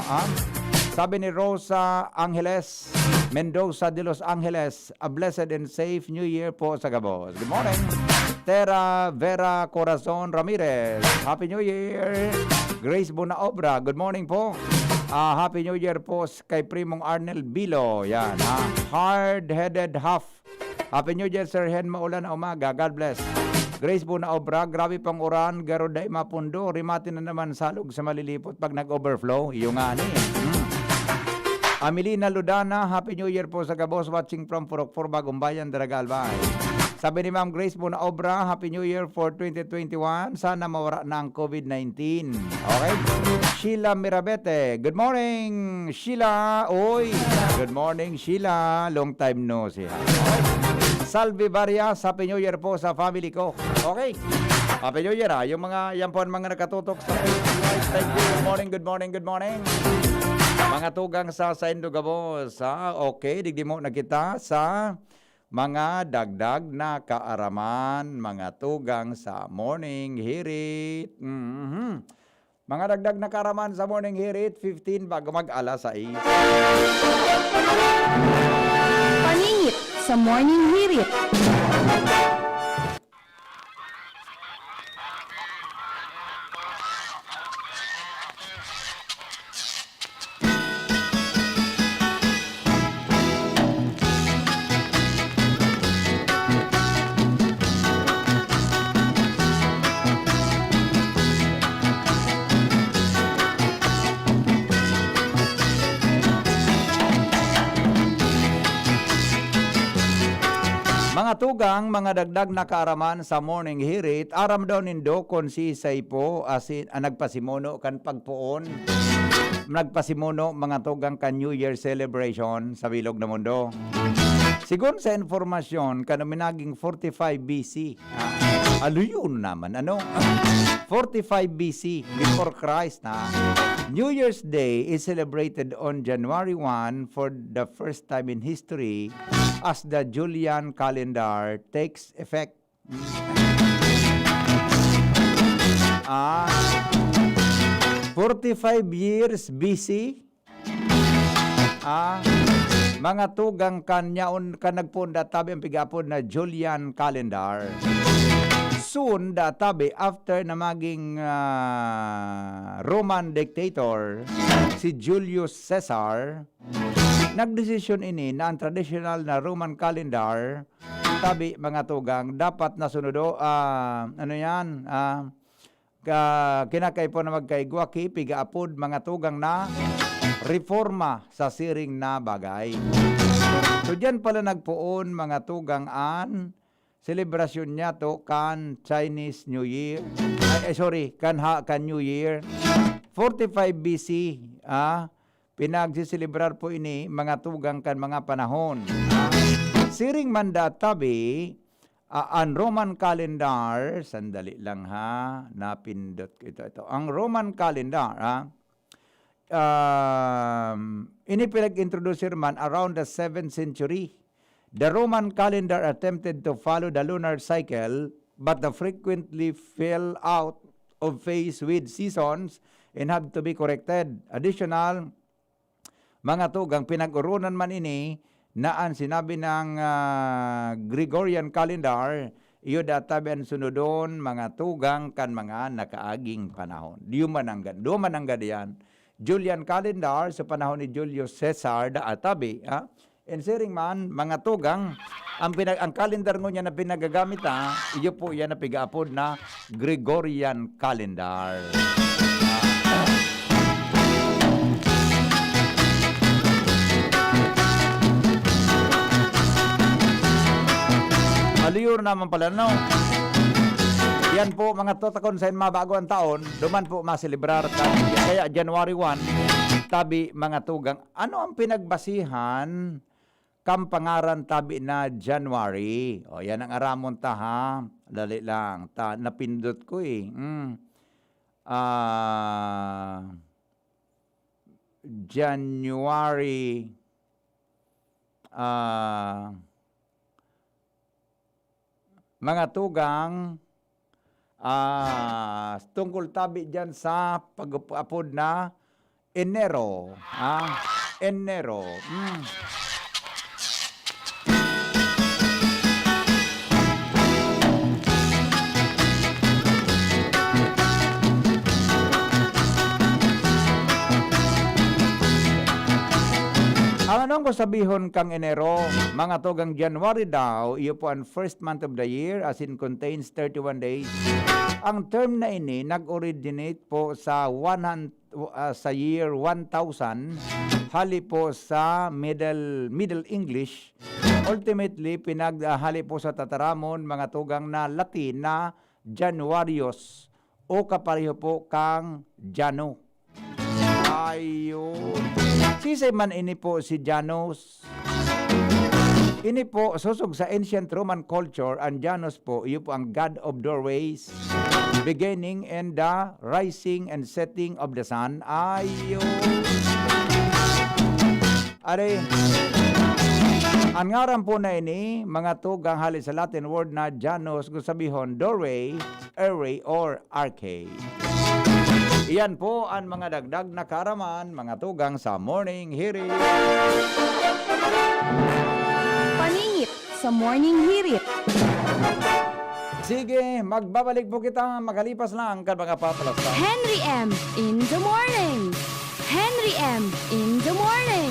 S2: Sabi ni Rosa Angeles Mendoza de Los Angeles, a blessed and safe New Year po sa Gabos. Good morning. Tera Vera Corazon Ramirez, Happy New Year. Grace Bunaobra, good morning po. Happy New Year po kay Primong Arnel Bilo. Yan, hard-headed half. Happy New Year, Sir Hen, maulan na umaga. God bless. Grace Bunaobra, grabe pang uran, garo day mapundo. Rimati na naman salog sa malilipot pag nag-overflow. Iyo nga ni. Amelina Ludana, Happy New Year po sa Gabos, watching from Purokpur, Bagong Bayan, Daragalbay. Sabi ni Ma'am Grace Bunaobra, Happy New Year for 2021. Sana mawara na ang COVID-19. Okay? Sheila Mirabete, good morning, Sheila. Oy, good morning, Sheila. Long time no see. Okay. Salvi Varias, Happy New Year po sa family ko. Okay. Happy New Year yung yan po ang mga nakatutok sa Facebook Live. Thank you. Good morning. Mga tugang sa Saindo Gabos, okay, digdi mo na kita sa mga dagdag na kaaraman, mga tugang sa Morning Hirit. Mga dagdag na kaaraman sa Morning Hirit, 15 bago mag-alas 6.
S3: Paningit sa Morning Hirit.
S2: Mga tugang, mga dagdag na kaaraman sa Morning Hirit, aram daw nindo kon si Saipo asin nagpasimuno kan pagpuon. Nagpasimuno mga tugang kan New Year celebration sa Bilog na Mundo. Sigun sa informasyon, kanominaging 45 BC. Aluyon naman, 45 BC, before Christ na. New Year's Day is celebrated on January 1 for the first time in history as the Julian calendar takes effect. 45 years BC. Mga tugang kanyaon ka nagpunda tabi ang pigapon na Julian calendar. Soon databi after na maging Roman dictator si Julius Caesar, nagdesisyon ini na ang traditional na Roman calendar tabi mga tugang dapat na sunudo kinakay po na magkaigwaki pigaapod mga tugang na reforma sa siring na bagay. So diyan pala nagpuon mga tugang an selebrasyon niya to kan Chinese New Year. Kan New Year. 45 BC, pinagsiselebrar po ini mga tugang kan mga panahon. Siring mandatabi, ang Roman calendar, sandali lang napindot ko ito. Ang Roman calendar, ini pinag-introduce man around the 7th century. The Roman calendar attempted to follow the lunar cycle, but the frequently fell out of phase with seasons and had to be corrected. Additional, mga tugang, pinag-urunan man ini na ang sinabi ng Gregorian calendar, iyo databi ang sunodon, mga tugang, kan mga nakaaging panahon. Dumanangga diyan. Julian calendar, sa panahon ni Julius Caesar, databi, Ensiring man, mga tugang, ang calendar ngo niya na pinagagamit iyo po yan na pigaapod na Gregorian calendar. Aliyur naman pala, no? Yan po, mga totakon sa mga bago ang taon, duman po maselebrar kaya January 1, tabi mga tugang. Ano ang pinagbasihan kampangaran tabi na January? O, yan ang aramon ta, ha? Dali lang. Napindot ko eh. January mga tugang tungkol tabi dyan sa pag-upod na Enero. Enero. Ang anong ko sabihon kang Enero, mga tugang January daw, iyo po ang first month of the year as in contains 31 days. Ang term na ini nag-originate po sa sa year 1000, hali po sa Middle English. Ultimately, pinaghali po sa tataramon mga tugang na Latin na Januarios o kapareho po kang Jano. Ayun. Sisay man ini po si Janus. Ini po susog sa ancient Roman culture, ang Janus po, iyo po ang god of doorways, beginning and the rising and setting of the sun. Ayun. Are, ang ngaran po na ini, mga tugang hali sa Latin word na Janus, kung sabihon, doorway, airway, or arcade. Iyan po ang mga dagdag na karaman, mga tugang sa Morning Hirit.
S3: Paningit sa Morning Hirit.
S2: Sige, magbabalik po kita, magalipas lang ka mga papalas.
S3: Henry M. in the morning. Henry M. in the morning.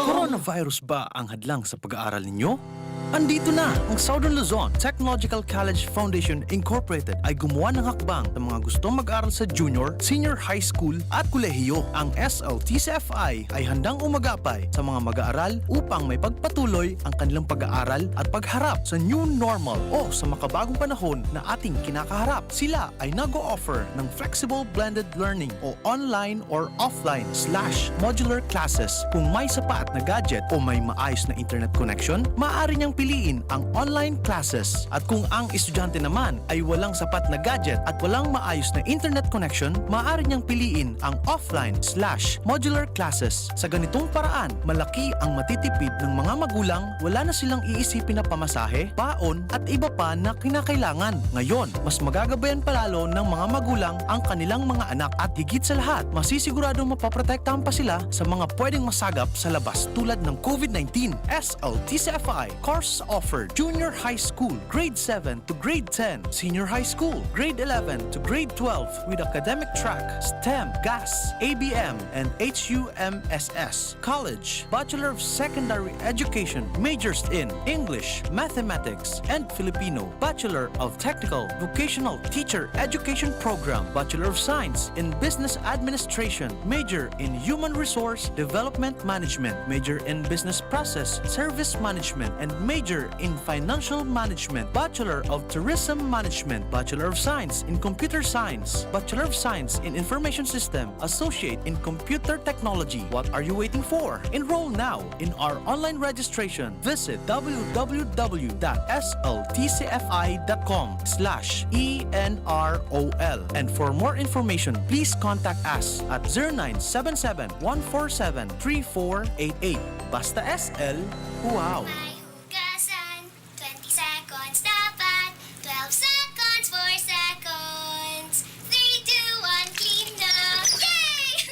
S6: Coronavirus ba ang hadlang sa pag-aaral ninyo? Andito na ang Southern Luzon Technological College Foundation Incorporated ay gumawa ng hakbang sa mga gustong mag-aral sa junior, senior high school at kolehiyo. Ang SLTCFI ay handang umagapay sa mga mag-aaral upang may pagpatuloy ang kanilang pag-aaral at pagharap sa new normal o sa makabagong panahon na ating kinakaharap. Sila ay nag-o-offer ng flexible blended learning o online or offline/modular classes. Kung may sapat na gadget o may maayos na internet connection, maaari niyang piliin ang online classes. At kung ang estudyante naman ay walang sapat na gadget at walang maayos na internet connection, maaari niyang piliin ang offline/modular classes. Sa ganitong paraan, malaki ang matitipid ng mga magulang, wala na silang iisipin na pamasahe, baon at iba pa na kinakailangan. Ngayon, mas magagabayan palalo ng mga magulang ang kanilang mga anak at higit sa lahat, masisiguradong mapaprotektahan pa sila sa mga pwedeng masagap sa labas tulad ng COVID-19. SLTCFI course offered junior high school, grade 7 to grade 10, senior high school, grade 11 to grade 12 with academic track, STEM, GAS, ABM, and HUMSS. College, Bachelor of Secondary Education, majors in English, Mathematics, and Filipino. Bachelor of Technical Vocational Teacher Education Program, Bachelor of Science in Business Administration, major in Human Resource Development Management, major in Business Process Service Management, and major in Financial Management, Bachelor of Tourism Management, Bachelor of Science in Computer Science, Bachelor of Science in Information System, Associate in Computer Technology. What are you waiting for? Enroll now in our online registration. Visit www.sltcfi.com/ENROL. And for more information, please contact us at 0977-147-3488. Basta SL, wow!
S7: Hugasan, 20 seconds dapat, 12 seconds, 4 seconds, 3, 2, 1, clean na! Yay!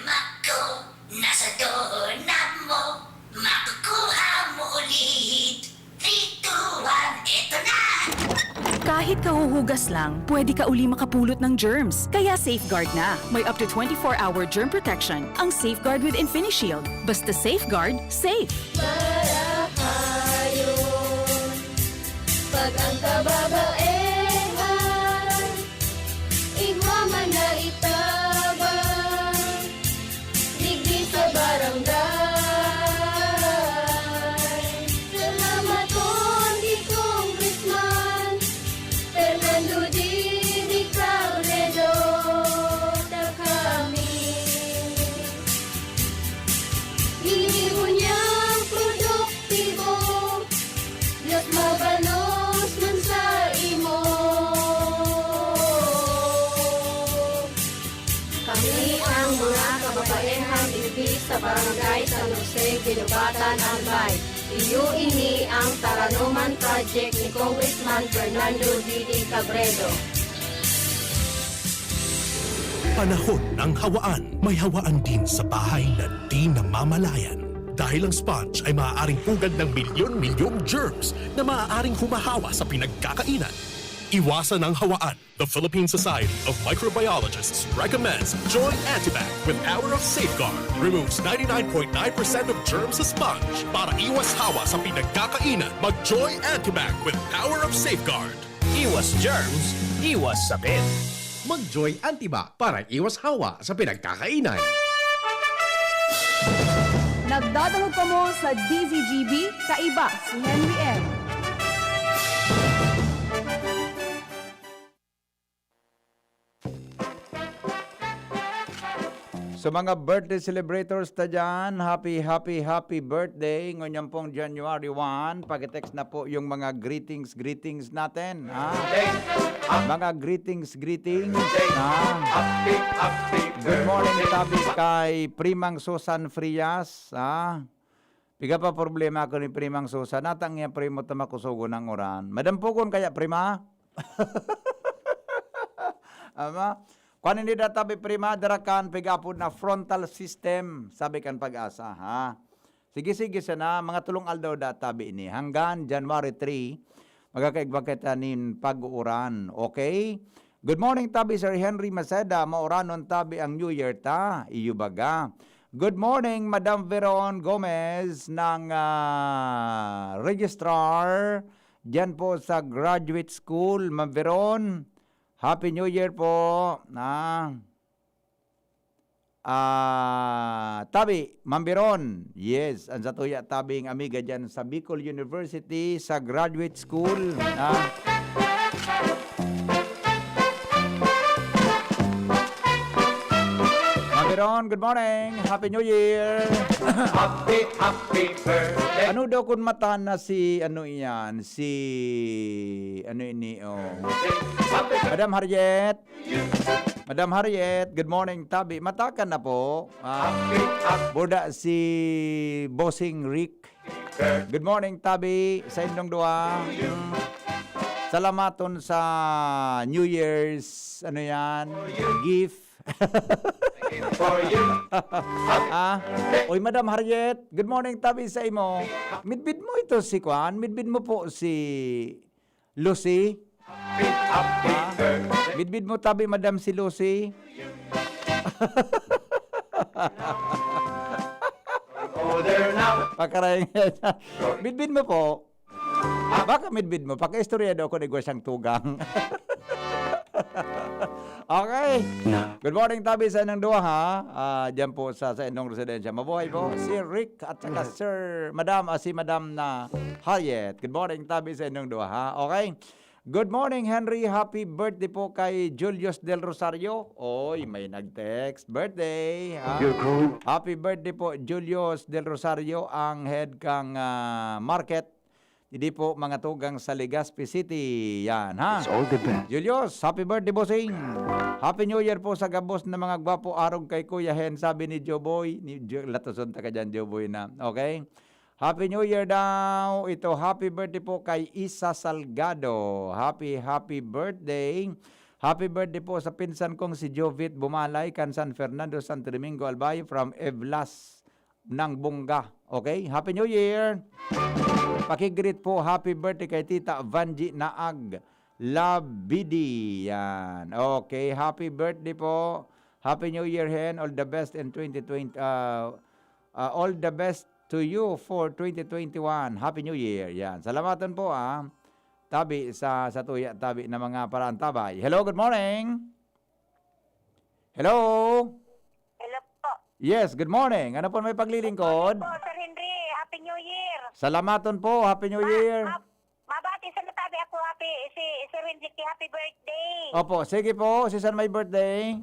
S8: Mako, nasa doorknob mo, makukuha mo ulit. 3, 2, 1, eto na!
S9: Kahit kahuhugas lang, pwede ka uli makapulot ng germs. Kaya Safeguard na. May up to 24-hour germ protection ang Safeguard with InfiniShield. Basta Safeguard, safe.
S7: Marahayon, pag ang kababaehan, igwaman na itabang, digdi sa barangay. Salamat Condy Congressman Fernando Didi Cabredo na kami. Hinibo niyang produktibo, Diyos mabalos man sa imo. Kami ang mga kababaehang ibig sa barangay San Jose, Ginubatan, Albay. Iyo ini ang Taranuman Project ni Congressman Fernando Didi Cabredo.
S6: Panahon ng hawaan. May hawaan din sa bahay na di namamalayan. Dahil ang sponge ay maaaring pugad ng milyon-milyong germs na maaaring humahawa sa pinagkakainan. Iwasan ang hawaan. The Philippine Society of Microbiologists recommends Joy Antibac with Power of Safeguard. Removes 99.9% of germs sa sponge. Para iwas hawa sa pinagkakainan, mag-Joy Antibac with Power of Safeguard.
S10: Iwas germs, iwas sakit.
S11: Mag-Joy Antibac para iwas hawa sa pinagkakainan.
S9: Nagdadalog pa mo sa DZGB, kaiba si Henry M.
S2: So mga birthday celebrators ta dyan, happy birthday. Ngayon pong January 1, pag-text na po yung mga greetings natin. Ha? Mga greetings. Ha? Good morning, tabi kay Primang Susan Frias. Ha? Piga pa problema ko ni Primang Susan. Natang niya primo tamakusugo ng oran. Madam Pugon kaya Prima? Ama? Kung hindi databi prima, darakan pigapod na frontal system, sabi kan pag-asa, ha? Sige sana, mga tulong aldaw databi ini. Hanggang January 3, magkakaigbaketan pag-uuran, okay? Good morning, tabi Sir Henry Maceda, mauranon tabi ang New Year ta, iyo baga. Good morning, Madam Veron Gomez ng Registrar, dyan po sa Graduate School, Ma'am Veron. Happy New Year po. Tabi, Mambiron. Yes, ang satuya tabing amiga dyan sa Bicol University sa Graduate School. Mambiron, good morning. Happy New Year.
S10: Happy birthday.
S2: Ano daw kung mata na si ano ini Madam Harriet, good morning tabi. Matakan na po. Boda si Bossing Rick. Good morning tabi sa inyong dua. Salamaton sa New Year's gift. Oy, Madam Harriet, good morning tabi sa imo. Midbid mo ito si Kwan, midbid mo po si Lucy. Midbid mo tabi Madam si Lucy. Pakaray. Midbid mo po. Baka midbid mo. Paka-istorya daw ko ni siyang tugang. Okay. Good morning tabi sa inyong dua ha. Diyan po sa inyong residensya. Mabuhay po si Rick at saka si Madam na Harriet. Good morning tabi sa inyong dua ha. Okay. Good morning Henry. Happy birthday po kay Julius Del Rosario. Oy, may nag-text. Birthday. Ha? Happy birthday po Julius Del Rosario, ang head kang market. Hindi po mga tugang sa Legazpi City. Yan, ha?
S10: It's all the best.
S2: Julius, happy birthday, bossing. Happy New Year po sa gabos na mga gwapo arog kay Kuya Hen, sabi ni Joboy. Latoson ta ka dyan, Joboy na. Okay? Happy New Year daw. Ito, happy birthday po kay Isa Salgado. Happy birthday. Happy birthday po sa pinsan kong si Jovit Bumalay, kan San Fernando, Santo Domingo, Albay, from Evlas ng Bunga. Okay? Happy New Year. Pakigreet po, happy birthday kay Tita Vanji Naag Labidi. Yan. Okay, happy birthday po. Happy New Year, Hen. All the best in 2020. All the best to you for 2021. Happy New Year. Yan. Salamatan po tabi sa tuya tabi na mga paraan tabay. Hello, good morning. Hello.
S7: Hello po.
S2: Yes, good morning. Ano po may paglilingkod?
S7: Po, Sir Henry, Happy New Year.
S2: Salamaton po. Happy New Year.
S7: Mabati sa natabi ako si Sir Henry, happy birthday.
S2: Opo, sige po. Si San may birthday.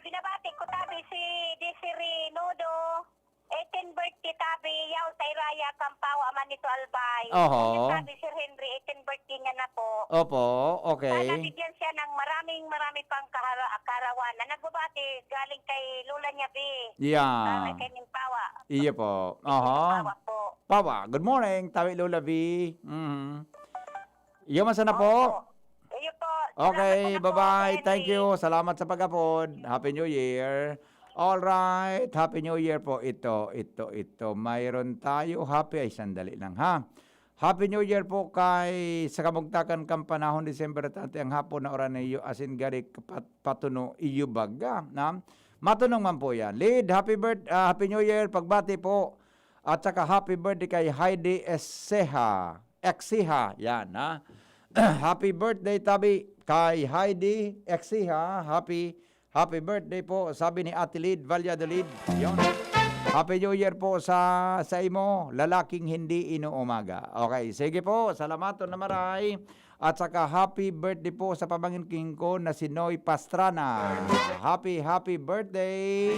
S7: Binabati ko tabi si Desiree Nodo. 18 birthday tabi, yaw tay Raya Kampawa Manito Albay.
S2: Oho.
S7: Sabi Sir Henry, 18 birthday niya na po.
S2: Opo, okay.
S7: Sana bigyan siya ng marami pang karawan na nagbabati galing kay Lola niya, Bi.
S2: Yeah.
S7: Kay Nimpawa.
S2: Iya po.
S7: Nimpawa po.
S2: Pawa, good morning. Tawi Lola V. Iyo masana po.
S7: Iyo po.
S2: Okay,
S7: Salamat po,
S2: bye-bye.
S7: Sir
S2: Thank
S7: Henry.
S2: you. Salamat sa pag-upod. Happy New Year. All right. Happy New Year po. Ito. Mayroon tayo. Happy ay sandali lang ha. Happy New Year po kay sa kamugtakan kang panahon December tante ang hapon na oran niyo asin gari patuno iyo baga na matunong man po yan. Lead, Happy New Year pagbati po at saka happy birthday kay Heidi Exiha. Yan ha. Happy birthday tabi kay Heidi Exiha. Happy birthday po, sabi ni Ate Lid, Valladolid. Yon. Happy New Year po sa imo, lalaking hindi inuumaga. Okay, sige po, salamaton na maray. At saka happy birthday po sa pamangkin ko na si Noy Pastrana. Happy birthday,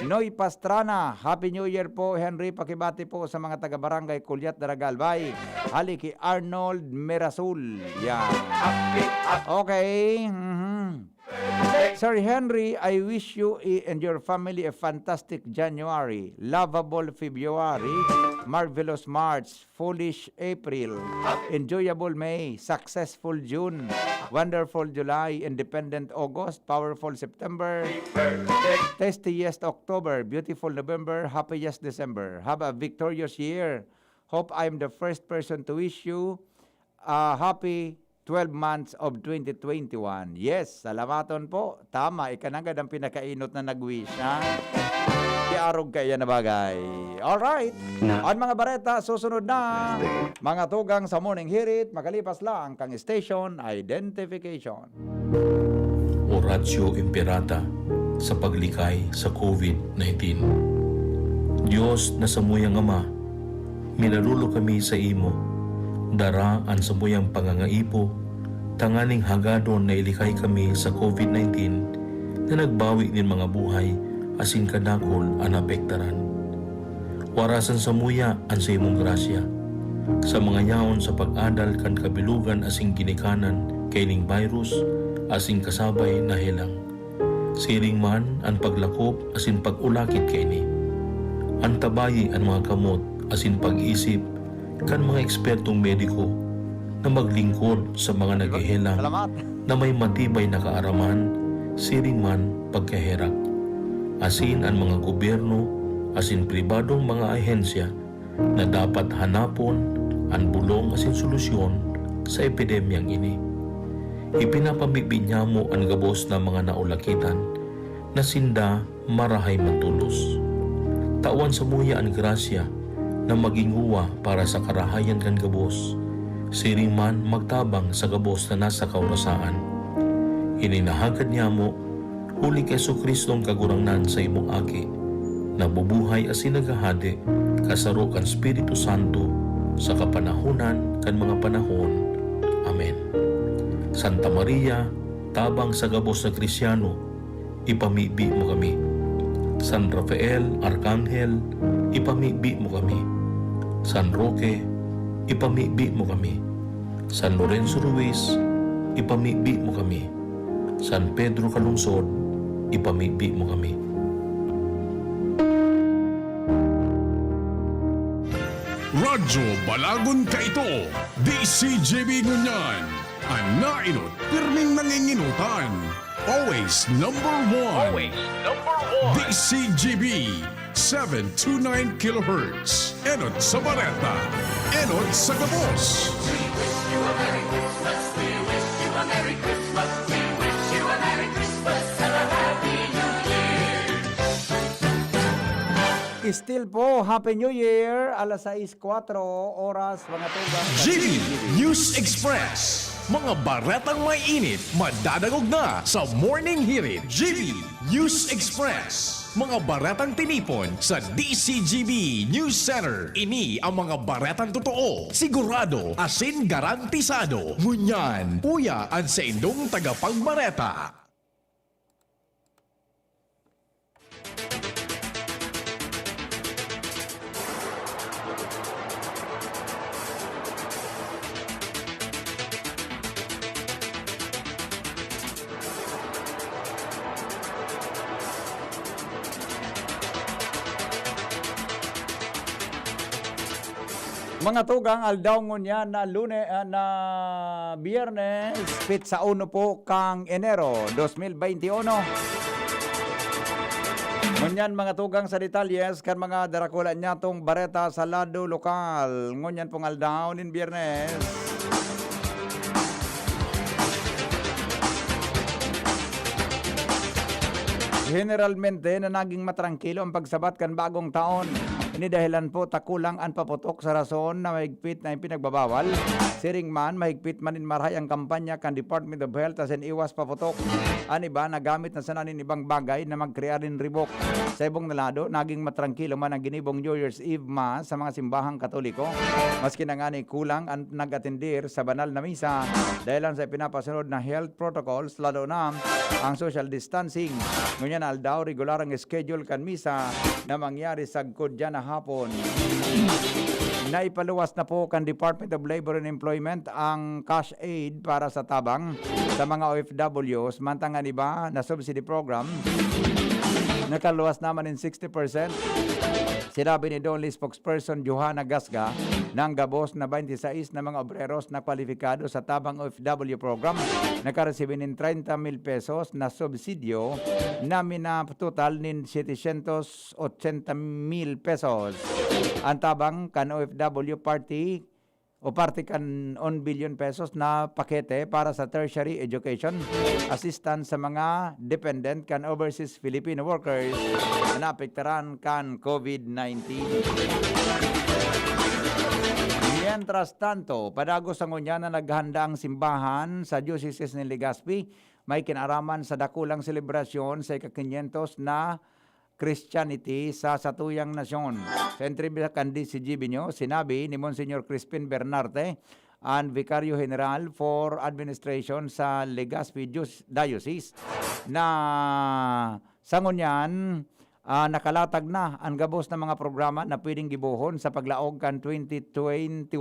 S2: Noy Pastrana. Happy New Year po, Henry. Pakibati po sa mga taga-barangay Kulyat, Daragalbay. Hali kay Arnold Merasul. Yan. Okay. Sir Henry, I wish you and your family a fantastic January, lovable February, marvelous March, foolish April, enjoyable May, successful June, wonderful July, independent August, powerful September, tastiest October, beautiful November, happiest December. Have a victorious year. Hope I'm the first person to wish you a happy 12 months of 2021. Yes, salamaton po. Tama, ikanagad ang pinakainot na nag-wish, ha? Iarog kaya na bagay. Alright. Ang mga bareta, susunod na. Mga tugang sa morning hirit, makalipas lang kang station identification.
S12: Oratio Imperata sa paglikay sa COVID-19. Diyos na samuyang Ama, minalulo kami sa imo. Daraan sa muyang pangangaipo, tanganing hagadon na ilikay kami sa COVID-19 na nagbawi nin mga buhay asin kadakol ang apektaran. Warasan sa muya ang sa imong grasya, sa mga yaon sa pag-adal kan kabilugan asing ginikanan kay ning virus asing kasabay na helang. Siring man ang paglakop asin pag-ulakit kay ni. Ang tabayi ang mga kamot asin pag-isip kan mga ekspertong mediko na maglingkod sa mga naghihilang na may matibay na kaaraman, siring man pagkaherak. Asin ang mga gobyerno, asin pribadong mga ahensya na dapat hanapon ang bulong asin solusyon sa epidemyang ini. Ipinapamigbinya mo ang gabos na mga naulakitan na sinda marahay matulos. Tawan sa muya ang grasya na maging uwa para sa karahayan kan gabos, siring man magtabang sa gabos na nasa kaurasaan. Hininahagad niya mo, huli kay Jesucristong kagurangnan sa imong aki, na bubuhay asin nagahade, kasaro kan Espiritu Santo, sa kapanahunan kan mga panahon. Amen. Santa Maria, tabang sa gabos na Kristyano, ipamibi mo kami. San Rafael, Arkanghel, ipamibi mo kami. San Roque, ipamibi mo kami. San Lorenzo Ruiz, ipamibi mo kami. San Pedro Calungsod, ipamibi mo kami.
S13: Radyo Balagon ka ito, DCGB Ngunyan, ang nainot, pirming nanginginutan. Always number one. DCGB 729 kHz. Enot sa Bareta. Enot sa Gabos.
S2: Still po, Happy New Year, alas 6:04 oras, mga tugang.
S11: GB News Express. Mga baretang may init, madadagog na sa Morning Hirit. GB News Express. Mga baretang tinipon sa DCGB News Center. Ini ang mga baretang totoo, sigurado, asin garantisado. Ngunyan, puya ang sa indong tagapagbareta.
S2: Mga tugang, aldaw ngunyan na na Biyernes, pit sa 1 po kang Enero 2021. Ngunyan mga tugang sa detalyes kan mga darakulan niya tong bareta sa lado lokal. Ngunyan pong aldaw nin Biyernes. Generalmente na naging matrangkilo ang pagsabat kan bagong taon. Ini dahilan po takulang ang paputok sa rason na mahigpit na yung pinagbabawal. Siring man, mahigpit man in marahay ang kampanya kan Department of Health asin iwas paputok. Ani ba, nagamit na sananin ibang bagay na magkrear rin ribok. Sa ibong nalado, naging matrangkilo man ang ginibong New Year's Eve Mass sa mga simbahang Katoliko. Maski na nga ni kulang ang nag-atendir sa banal na misa dahilan sa pinapasunod na health protocols, lalo na ang social distancing. Ngunyan aldaw, regular ang schedule kan misa na mangyari sa Kodya na hapon. Naipaluwas na po kan Department of Labor and Employment ang cash aid para sa tabang sa mga OFWs, mantangan iba na subsidy program. Nakaluwas naman in 60%. Sinabi ni Donley spokesperson Johanna Gasga ng gabos na 26 na mga obreros na kwalifikado sa tabang OFW program nakaresibin ng 30,000 pesos na subsidyo na total nin 780,000 pesos. Ang tabang kan OFW party kan 1 billion pesos na pakete para sa tertiary education assistance sa mga dependent kan overseas Filipino workers na naapektaran kan COVID-19. Mientras tanto, padagos ang unya na naghanda ang simbahan sa Diocese ni Legazpi, may kinaraman sa dakulang selebrasyon sa ika-500 na Christianity sa satuyang nasyon. Sa entrevista kan DCGB nyo, sinabi ni Monsignor Crispin Bernarte, ang Vicario General for Administration sa Legazpi Diocese, na sa ngunyan, nakalatag na ang gabos ng mga programa na pwedeng gibuhon sa paglaog kan 2021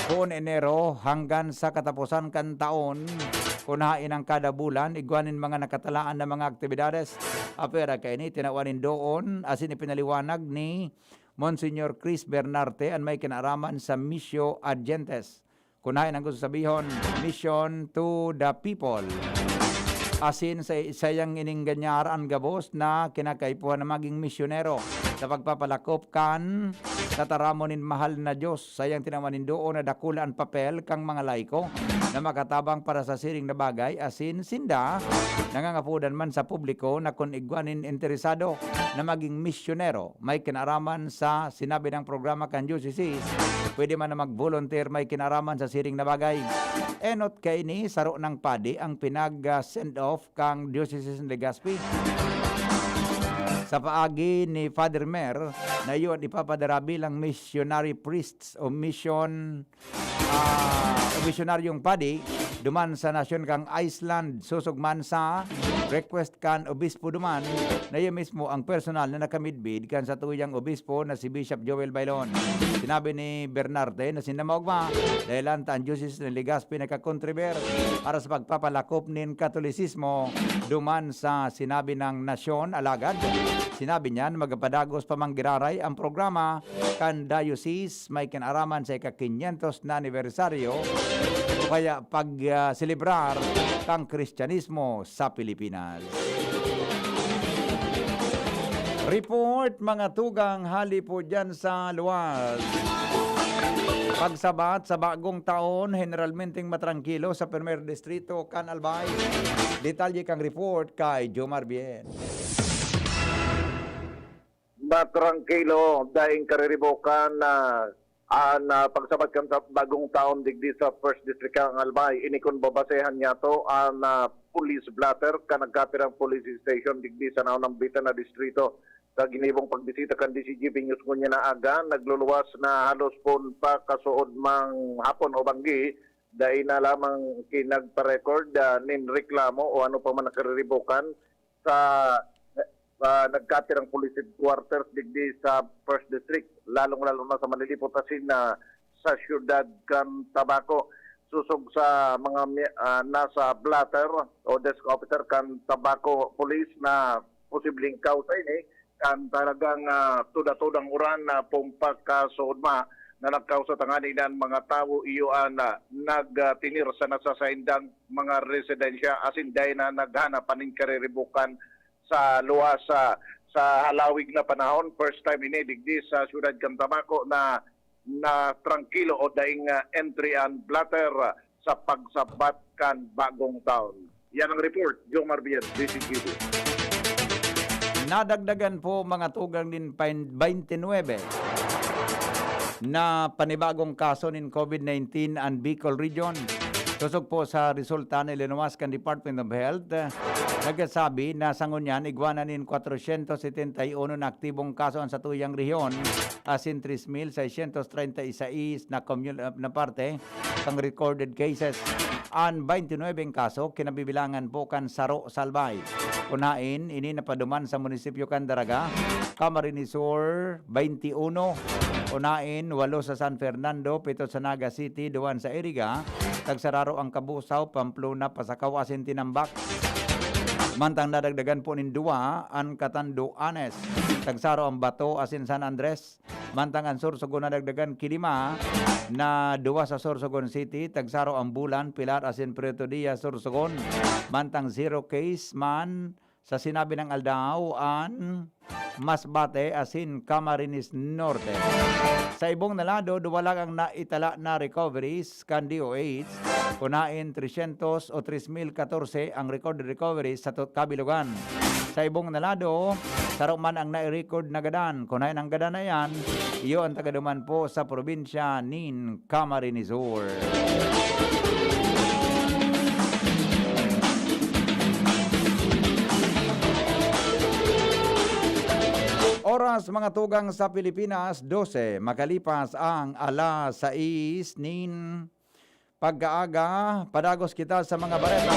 S2: Enero hanggang sa katapusan kan taon. Kunain ang kada bulan, igwanin mga nakatalaan na mga aktibidades. Apera kay ni tinawanin doon, asin ipinaliwanag ni Monsignor Chris Bernarte ang may kinaraman sa Missio Agentes. Kunain ang gusto sabihon, Mission to the People. Asin sa isayang ininganyar ang gabos na kinakaipuhan na maging misyonero sa pagpapalakop kan tataramonin mahal na Diyos. Sayang tinawanin doon na dakula ang papel kang mga laiko na makatabang para sa siring na bagay. Asin sinda nangangapudan man sa publiko na kung igwanin interesado na maging misyonero may kinaraman sa sinabi ng programa kan Diocese, pwede man na mag-volunteer may kinaraman sa siring na bagay. Enot kay ni saro ng padi ang pinag-send off kang Diocese ng Legazpi. Sa paagi ni Father Mer na yun ipapadara bilang missionary priests o missionaryong padi duman sa nasyon kang Iceland, susugman sa request kan obispo duman na yun mismo ang personal na nakamidbid kan sa tuyang obispo na si Bishop Joel Bailon. Sinabi ni Bernarte na sinamagma dahil ang Diocese ng Legazpi nakakontriber para sa pagpapalakop nin Katolisismo duman sa sinabi ng nasyon alagad. Sinabi niyan magapadagos pa manggiraray ang programa kan Diocese may kinaraman sa ika-500 na anibersaryo kaya pag-celebrar kang Kristyanismo sa Pilipinas. Report mga tugang hali po dyan sa luwas. Pagsabat sa bagong taon, generalmenteng matrangkilo sa Primer Distrito, Can Albay. Detalye kang report kay Jomar Bien.
S1: na trangkilo daing kariribokan na pagsabat kan sa bagong taon digdi sa First District ang Albay. Inikon babasehan niya to ang police blatter ka nagkapirang police station digdi sa naunang bitan na distrito. Sa ginibong pagbisita kan DCGB News ko niya na aga, nagluluwas na halos pun pa kasuod mang hapon o banggi, dahil na lamang kinagpa-record nin reklamo o ano pa man nakariribokan sa nagkatirang police headquarters digdi sa First District, lalong-lalo na sa malilipot asin na sa siyudad kan Tabaco. Susog sa mga nasa blatter o desk officer kan Tabaco Police na posibleng kausa ini, kan talagang tudang uran na pumpak kasudma na nagkausa tanganinan mga tao iyoan na nagtinir sa nasasaindang mga residensya asin dahil na naghanap paning kariribukan sa luwas sa halawig na panahon. First time ini digdi sa siyudad kan Tabaco na trangkilo o daing entry and blatter sa pagsabat kan bagong taon. Yan ang report, Jomar Biet, DCGB.
S2: Nadagdagan po mga tugang din 29 na panibagong kaso ng COVID-19 ang Bicol Region. Tusok po sa resulta ni Linuascan Department of Health, nagsasabi na sa ngunyan igwana nin 471 na aktibong kaso ang sa tuyang rehiyon, asin 3,636 na parte ang recorded cases. Ang 29 kaso kinabibilangan po kan Saro Salbay. Unain, ini napaduman sa munisipyo kan Daraga, Camarines Sur 21. Unain, 8 sa San Fernando, 7 sa Naga City, 2 sa Iriga, tagsararo ang Kabusaw, Pamplona, Pasakaw, asin Tinambak. Mantang nadagdagan po nin 2 ang Catanduanes, tagsaro ang Bato, asin San Andres. Mantang ang Sorsogon nadagdagan kilima na 2 sa Sorsogon City, tagsaro ang Bulan, Pilar, asin Prieto Diaz, Sorsogon. Mantang 0 case man sa sinabi ng Aldao an Masbate, asin Camarines Norte. Sa ibong nalado, duwalag ang naitala na recoveries kan DOH. Kunain 300 o 3,014 ang recorded recoveries sa kabilugan. Sa ibong nalado, saruman ang nai-record na gadan. Kunain ang gadan na yan, iyo ang tagaduman po sa probinsya nin Camarines Sur. Oras mga tugang sa Pilipinas, 12, makalipas ang alas 6 nin pag-aaga, padagos kita sa mga bareta.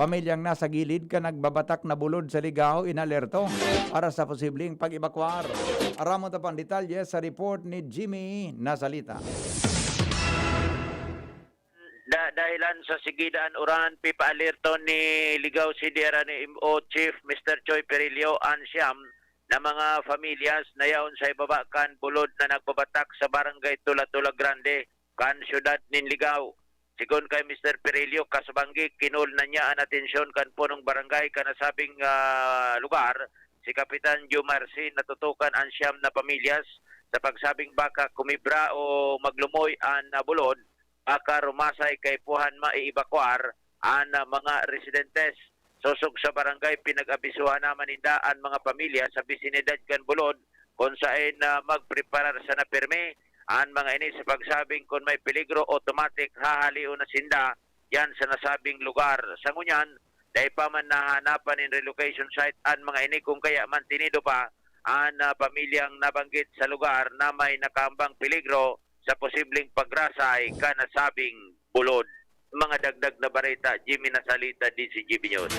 S2: Pamilyang nasa gilid ka nagbabatak na bulod sa ligaw, inalerto para sa posibleng pag-evakuar. Aramo tapang detalye sa report ni Jimmy Nasalita.
S4: Dahilan sa Sigidan Uran, pipa-alerto ni Ligaw Sidera ni MO Chief Mr. Choi Perillo Ansiam na mga familyas na yaon sa ibaba kan bulod na nagbabatak sa barangay Tula-Tula Grande kan syudad nin Ligaw. Sigon kay Mr. Perillo kasabanggi kinul na niya ang atensyon kan punong barangay kan nasabing lugar si Kapitan Jumarci natutukan ang siyam na pamilyas sa pagsabing baka kumibra o maglumoy ang bulod baka rumasay kay puhan maiibakwar ang mga residentes. Susog sa barangay, pinag-abisuhan naman ang mga pamilya sa bisinidad kan bulod kung saan magpreparar sa napirme ang mga ini sa pagsabing kung may peligro automatic hahaliw na sinda yan sa nasabing lugar. Sa ngunyan, dahil pa man nahanapan in relocation site ang mga ini kung kaya mantinido pa ang pamilyang nabanggit sa lugar na may nakambang peligro sa posibleng pagrasay ka nasabing bulod. Mga dagdag na bareta, Jimmy Nasalita, DCGB News.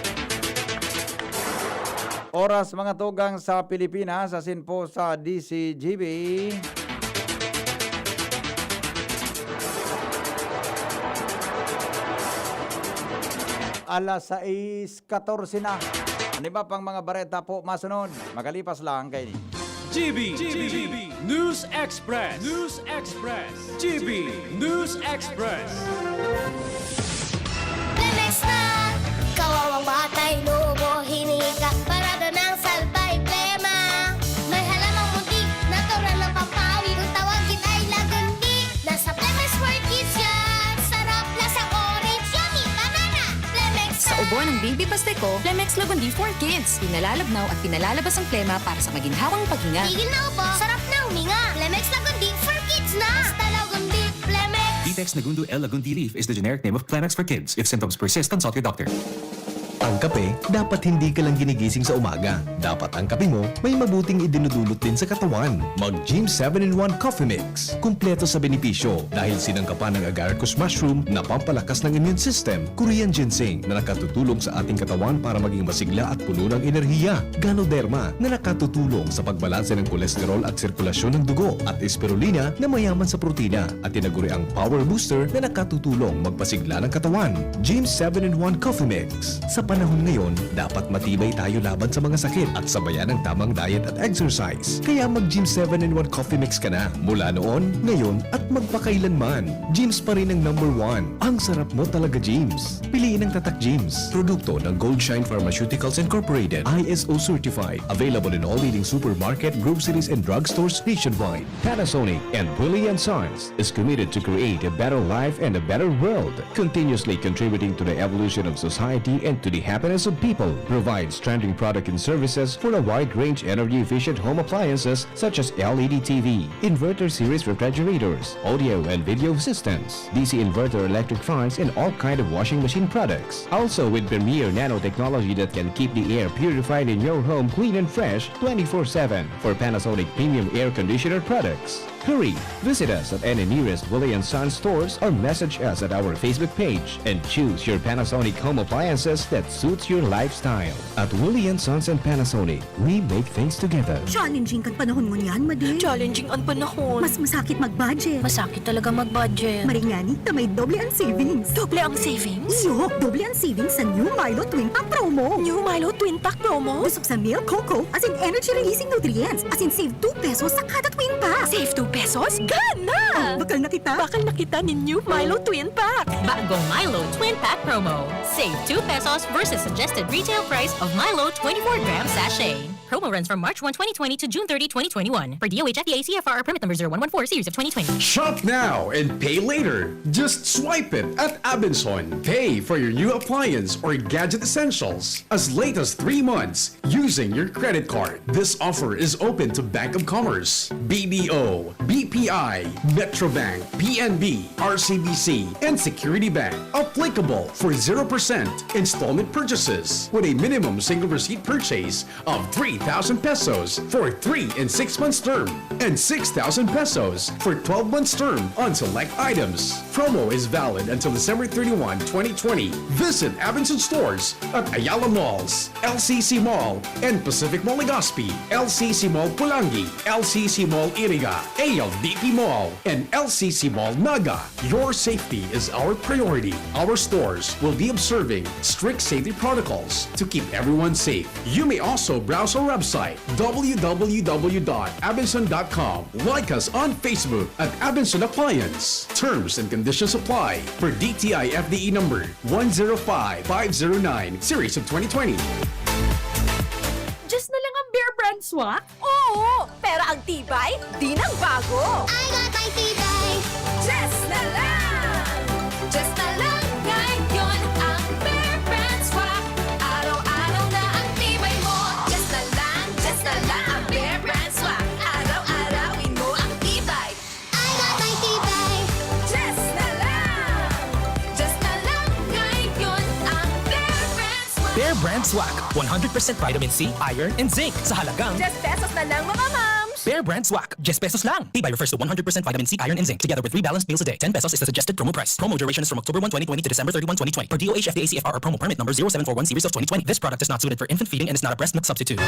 S2: Oras mga tugang sa Pilipinas, asin po sa DCGB. Alas 6:14 na. Ano ba pang mga bareta po masunod? Magalipas lang kayo.
S10: GB News Express. GB News Express.
S7: Lemes na, kawawang batay, lubo, hinika, parada ng salbay, plema. May halamang muntik, natural ng pampawi, kung tawagin ay lagundi. Nasa Plemex Workies yan, sarap lasang orange, yummy, banana, Plemex na.
S9: Sa ubo ng Baby Pasteco, Flemex Lagundi for Kids. Pinalalabnaw at pinalalabas ang plema para sa maginhawang paghinga.
S8: Tigil na upo. Sarap na huminga. Flemex Lagundi for kids na. Basta Lagundi, Flemex.
S14: Vitex Nagundu L. Lagundi Leaf is the generic name of Flemex for kids. If symptoms persist, consult your doctor.
S11: Ang kape, dapat hindi ka lang ginigising sa umaga. Dapat ang kape mo may mabuting idinudulot din sa katawan. Mag Gym 7-in-1 Coffee Mix. Kumpleto sa benepisyo dahil sinangkapan ng agaricus mushroom na pampalakas ng immune system, Korean ginseng na nakatutulong sa ating katawan para maging masigla at puno ng enerhiya, Ganoderma na nakatutulong sa pagbalanse ng kolesterol at sirkulasyon ng dugo, at spirulina na mayaman sa protina, at tinaguri ang Power Booster na nakatutulong magpasigla ng katawan. Gym 7-in-1 Coffee Mix. Sa panahon ngayon, dapat matibay tayo laban sa mga sakit at sabayan ng tamang diet at exercise. Kaya mag-Gym 7-in-1 Coffee Mix ka na. Mula noon, ngayon, at magpakailanman. Gyms pa rin ang #1. Ang sarap mo talaga, Gyms. Piliin ang Tatak Gyms. Produkto ng Gold Shine Pharmaceuticals Incorporated. ISO certified. Available in all leading supermarket, groceries, and drugstores nationwide. Panasonic and Willie & Sons is committed to create a better life and a better world. Continuously contributing to the evolution of society and to the happiness of people, provides trending product and services for a wide range energy-efficient home appliances such as LED TV, inverter series refrigerators, audio and video systems, DC inverter electric fans, and all kind of washing machine products. Also with premier nanotechnology that can keep the air purified in your home clean and fresh 24/7 for Panasonic premium air conditioner products. Hurry! Visit us at any nearest Willie & Sons stores or message us at our Facebook page and choose your Panasonic home appliances that suits your lifestyle. At Willie & Sons and Panasonic, we make things together.
S9: Challenging kan panahon mo niyan, Madi. Challenging ang panahon. Mas masakit mag-budget. Masakit talaga mag-budget. Maringani na may doble ang savings. Doble ang savings? Yo, doble ang savings sa New Milo Twin Pack Promo. New Milo Twin Pack Promo? Busog sa milk, cocoa, as in energy-releasing nutrients, as in save 2 pesos sa kada twin pack. Save 2 pesos? Gana! Bakal na kita? Bakal na kita ni New Milo Twin Pack.
S15: Bagong Milo Twin Pack Promo. Save 2 pesos versus suggested retail price of Milo 24-gram sachet. Promo runs from March 1, 2020 to June 30, 2021. Per DOH FDA CFR permit number 0114 series of 2020.
S13: Shop now and pay later. Just swipe it at Abenson. Pay for your new appliance or gadget essentials as late as 3 months using your credit card. This offer is open to Bank of Commerce, BDO, BPI, Metrobank, PNB, RCBC, and Security Bank. Applicable for 0% installment purchases with a minimum single receipt purchase of 3,000 pesos for 3 and 6 months term and 6,000 pesos for 12 months term on select items. Promo is valid until December 31, 2020. Visit Abenson stores at Ayala Malls, LCC Mall, and Pacific Mall Legazpi, LCC Mall Pulangi, LCC Mall Iriga, ALDP Mall, and LCC Mall Naga. Your safety is our priority. Our stores will be observing strict safety protocols to keep everyone safe. You may also browse our website, www.abenson.com. Like us on Facebook at Abenson Appliance. Terms and conditions apply per DTI FDE number 105509, series of 2020.
S9: Just na lang ang Bear Brand swak? Oo! Pero ang tibay, di nang bago!
S8: I got my tibay.
S9: Just na lang! Just na lang ngayon ang Bear Brand swak. Araw-araw na ang tibay mo. Just na lang ang Bear Brand swak. Araw-arawin mo ang tibay.
S8: I got my tibay.
S9: Just na lang ngayon ang Bear Brand swak.
S6: Bear Brand Swak. 100% vitamin C, iron, and zinc sa halagang
S9: 10 pesos na lang mga moms!
S6: Bear Brand Swak. 10 pesos lang. Tibay refers to 100% vitamin C, iron, and zinc together with 3 balanced meals a day. 10 pesos is the suggested promo price. Promo duration is from October 1, 2020 to December 31, 2020. Per DOH FDA CFR promo permit number 0741 series of 2020. This product is not suited for infant feeding and is not a breast milk substitute.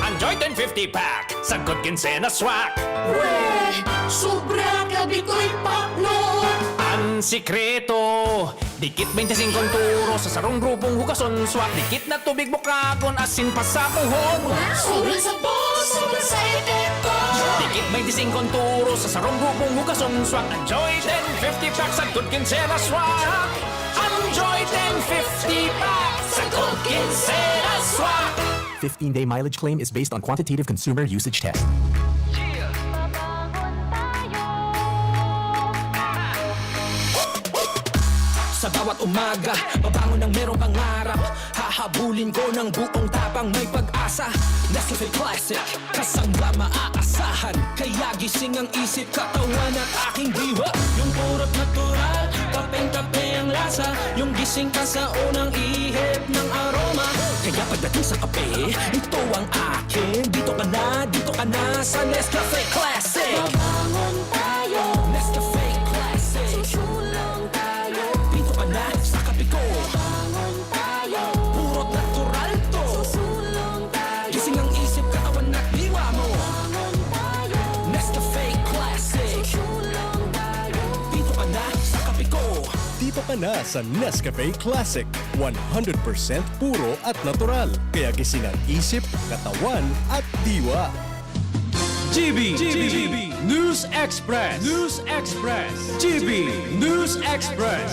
S10: Enjoy 1050 pack sa Good Quincena Swak.
S9: Weh! Sobra gabi ko'y paklo!
S10: Ang sikreto, dikit 25 turo sa sarong grupong hugason swak. Dikit na tubig bukagon asin pa sa puhon.
S9: Sobra sa boss, sobra sa epekto!
S10: Dikit 25 turo sa sarong grupong hugason swak. Enjoy 1050 pack sa Good Quincena Swak. Enjoy 1050 pack sa Good Quincena Swak.
S6: 15-day mileage claim is based on quantitative consumer usage test.
S10: Sa bawat umaga, babangon ng merong pangarap. Hahabulin ko ng buong tapang may pag-asa. Nescafe Classic, kasangga maaasahan. Kaya gising ang isip, katawan at aking diwa. Yung purot natural, kapeng-kape ang lasa. Yung gising ka sa unang ihip ng aroma. Kaya pagdating sa kape, ito ang akin. Dito ka na sa Nescafe Classic.
S7: Babangon tayo,
S10: Nescafe Classic.
S7: susulong tayo.
S10: Dito ka na sa kape ko.
S7: Babangon tayo,
S10: Purot natural to.
S7: susulong tayo.
S10: Gising ang isip, katawan at diwa mo.
S7: Babangon tayo,
S10: Nescafe Classic.
S7: susulong tayo.
S10: Dito ka na sa kape ko.
S11: Dito ka na sa Nescafe Classic. 100% puro at natural. Kaya gising ang isip, katawan at diwa. GB News Express. GB News Express.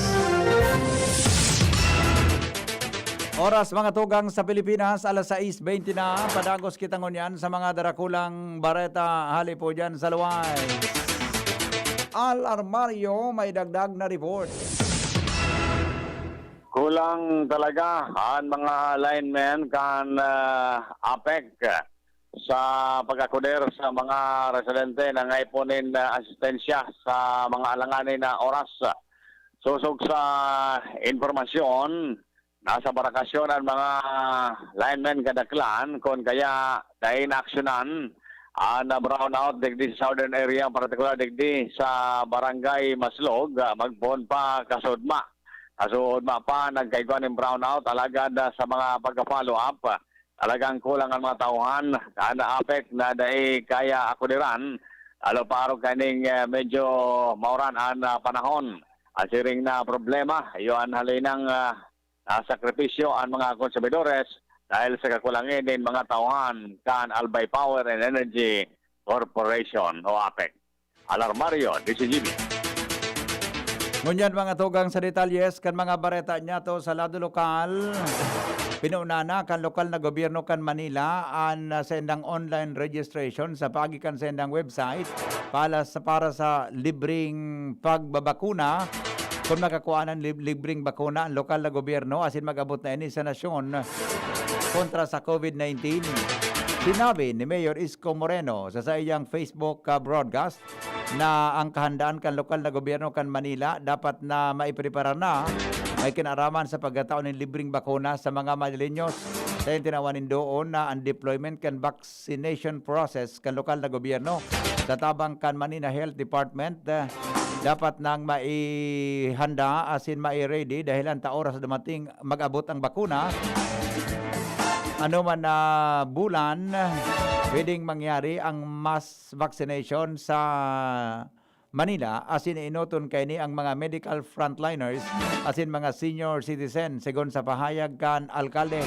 S2: Oras mga tugang sa Pilipinas, alas 6:20 na. Padagos kita ngunyan sa mga darakulang bareta. Hali po dyan sa luway. Al Armario may dagdag na report.
S1: Kulang talaga ang mga linemen kan APEC sa pagkakuder sa mga residente na ngaiponin asistensya sa mga alanganin na oras. Susog sa informasyon, nasa barakasyon ang mga linemen kadaklan kung kaya dahin aksyonan ang brownout digdi sa southern area, particular digdi sa barangay Maslog, magpon pa kasudma. Kasudma pa nagkaiguan ng brownout alagad sa mga pagka-follow up. Talagang kulang ang mga tauhan, kada APEC na dahi kaya akudiran, alo paro kaning medyo mauran ang panahon. Asiring na problema, iyon halinang sakripisyo ang mga konsumidores dahil sa kakulangin din mga tauhan kan Albay Power and Energy Corporation o APEC. Alarmario, DCGB.
S2: Ngunyan mga tugang sa detalyes kan mga bareta niya to sa lado lokal. Pinunana kan lokal na gobyerno kan Manila ang sendang online registration sa pagikan sendang website para sa libreng pagbabakuna. Kung makakuha ng libreng bakuna ang lokal na gobyerno asin mag-abot na ini sa nasyon kontra sa COVID-19. Sinabi ni Mayor Isko Moreno sa iyang Facebook broadcast na ang kahandaan kan lokal na gobyerno kan Manila dapat na maiprepara na may kinaraman sa pagkataon ng libreng bakuna sa mga Manileños. Sa tinawanin doon na ang deployment kan vaccination process kan lokal na gobyerno sa tabang kan Manila Health Department dapat nang maihanda asin mai-ready dahil ang oras dumating mag-abot ang bakuna. Ano man na bulan, pwedeng mangyari ang mass vaccination sa Manila asin inuton kay ni ang mga medical frontliners asin mga senior citizen segon sa pahayag kan alkalde.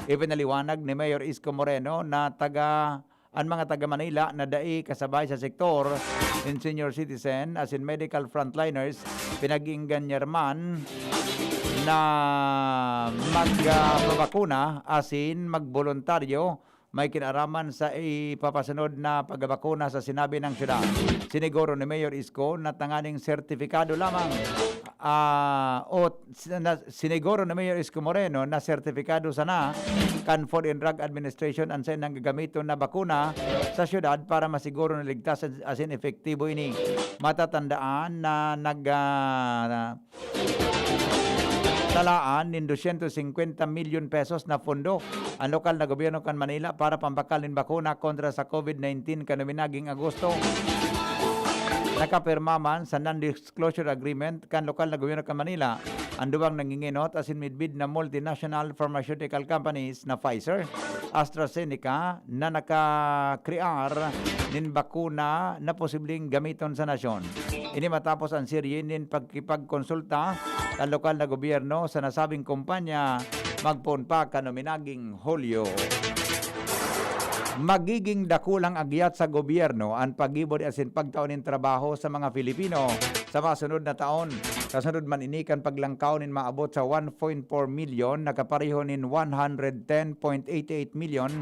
S2: Ipinaliwanag ni Mayor Isko Moreno na ang mga taga Manila na dai kasabay sa sektor in senior citizen asin medical frontliners pinag-inggan niya man na magbabakuna asin magboluntaryo may kinaraman sa ipapasunod na pagbabakuna sa sinabi ng syudad. Siniguro ni Mayor Isko na tanganing sertifikado lamang siniguro ni Mayor Isko Moreno na sertifikado sana kan Food and Drug Administration ang nang gagamiton na bakuna sa syudad para masiguro na ligtas asin efektibo ini. Matatandaan na talaan ng 250 milyon pesos na pondo ang lokal na gobyerno kan Manila para pambakalin bakuna kontra sa COVID-19 kanaminaging Agosto. Nakapirma man sa non-disclosure agreement kan lokal na gobyerno kan Manila ang duwang nanginginot asin midbid na multinational pharmaceutical companies na Pfizer, AstraZeneca na nakakrear nin bakuna na posibleng gamiton sa nasyon. Ini matapos ang serye nin pagkipagkonsulta ang lokal na gobyerno sa nasabing kumpanya magpon pa kanominaging Hulyo. Magiging dakulang agyat sa gobyerno ang pagibod asin pagtaon ng trabaho sa mga Filipino sa masunod na taon. Kasunod man inikan paglangkaw nin maabot sa 1.4 million nakapareho nin 110.88 million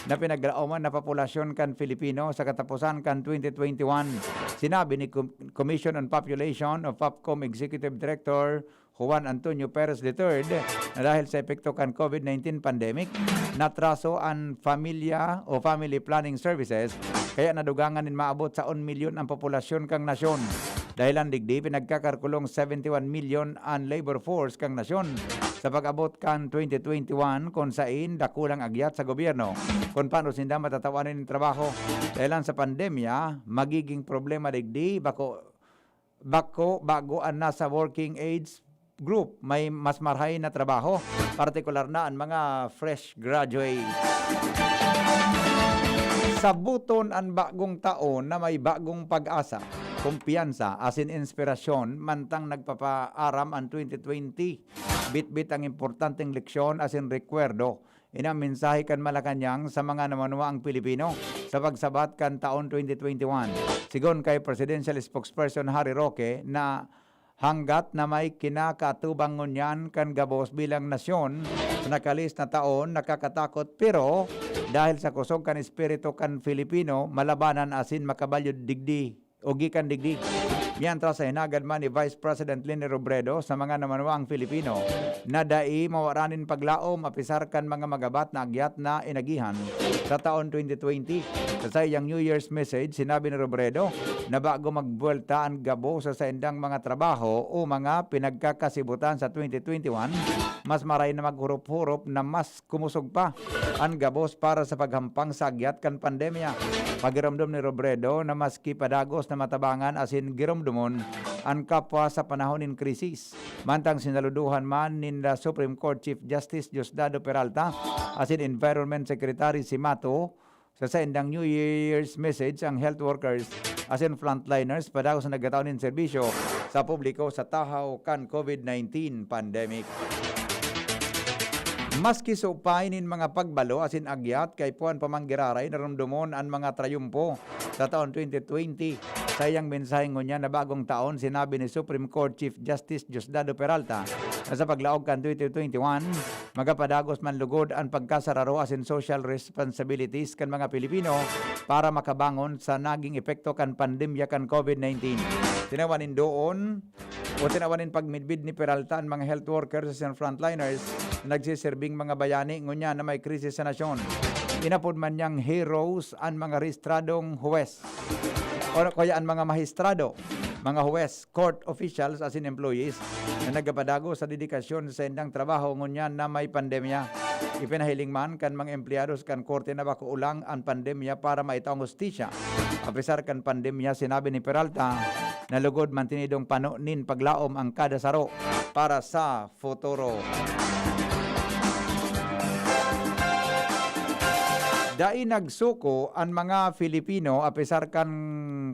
S2: na pinaglaoman na populasyon kan Filipino sa katapusan kan 2021. Sinabi ni Commission on Population of POPCOM Executive Director Juan Antonio Perez III na dahil sa epekto kan COVID-19 pandemic, natraso ang family planning services kaya nadugangan nin maabot sa 1 milyon ang populasyon kang nasyon. Dahil ang digdi, pinagkakarkulong 71 million ang labor force kang nasyon sa pag-abot kan 2021 kung sain dakulang agyat sa gobyerno kung paano sinda matatawanan ng trabaho. Dahil sa pandemya, magiging problema digdi bago ang nasa working age group may mas marhay na trabaho, partikular na ang mga fresh graduate. Sabuton ang bagong taon na may bagong pag-asa, kumpiyansa, asin inspirasyon, mantang nagpapaaram ang 2020. Bit-bit ang importanteng leksyon asin rekwerdo. Inang mensahe kan Malacanang sa mga namanuang Pilipino sa pagsabat kan taon 2021. Sigon kay Presidential Spokesperson Harry Roque na hanggat na may kinakatubang ngunyan kan gabos bilang nasyon sa nakalis na taon nakakatakot, pero dahil sa kusog kan espiritu kan Filipino malabanan asin makabalyo digdi o gikan digdi. Yan tra sa hinagad man ni Vice President Leni Robredo sa mga namanuang Filipino na dai mawaranin paglaom apisar kan mga magabat na agyat na inagihan sa taon 2020. Sa sayang New Year's message, sinabi ni Robredo na bago magbuelta ang gabo sa saindang mga trabaho o mga pinagkakasibutan sa 2021, mas maray na maghurup-hurup na mas kumusog pa ang gabos para sa paghampang sa agyat kan pandemya. Pagiramdom ni Robredo na maski padagos na matabangan asin giramdomon ang kapwa sa panahon ng krisis. Mantang sinaluduhan man ni the Supreme Court Chief Justice Diosdado Peralta asin Environment Secretary si Mato sa saindang New Year's message ang health workers asin frontliners padagos na nagataon ng serbisyo sa publiko sa tahaw kan COVID-19 pandemic. Maski supay nin mga pagbalo asin agyat kay puan pamanggiraray naramdumon ang mga trayumpo sa taon 2020. Sayang mensahe ngunya na bagong taon, sinabi ni Supreme Court Chief Justice Diosdado Peralta na sa paglaog kan 2021 magapadagos man lugod ang pagkasararo asin social responsibilities kan mga Pilipino para makabangon sa naging epekto kan pandemya kan COVID-19. Tinawanin doon o tinawanin pagmidbid ni Peralta ang mga health workers asin frontliners nagsiserving mga bayani ngunya na may krisis sa nasyon. Inapod man niyang heroes ang mga rehistradong huwes o kaya ang mga mahistrado, mga huwes, court officials as in employees na nagapadago sa dedikasyon sa indang trabaho ngunya na may pandemya. Ipinahiling man kan mga empleados kan korte na bako ulang ang pandemya para maitaong hustisya. Apisar kan pandemya, sinabi ni Peralta na lugod mantinidong panunin paglaom ang kada saro para sa futuro. Dai nagsuko ang mga Filipino apisar kan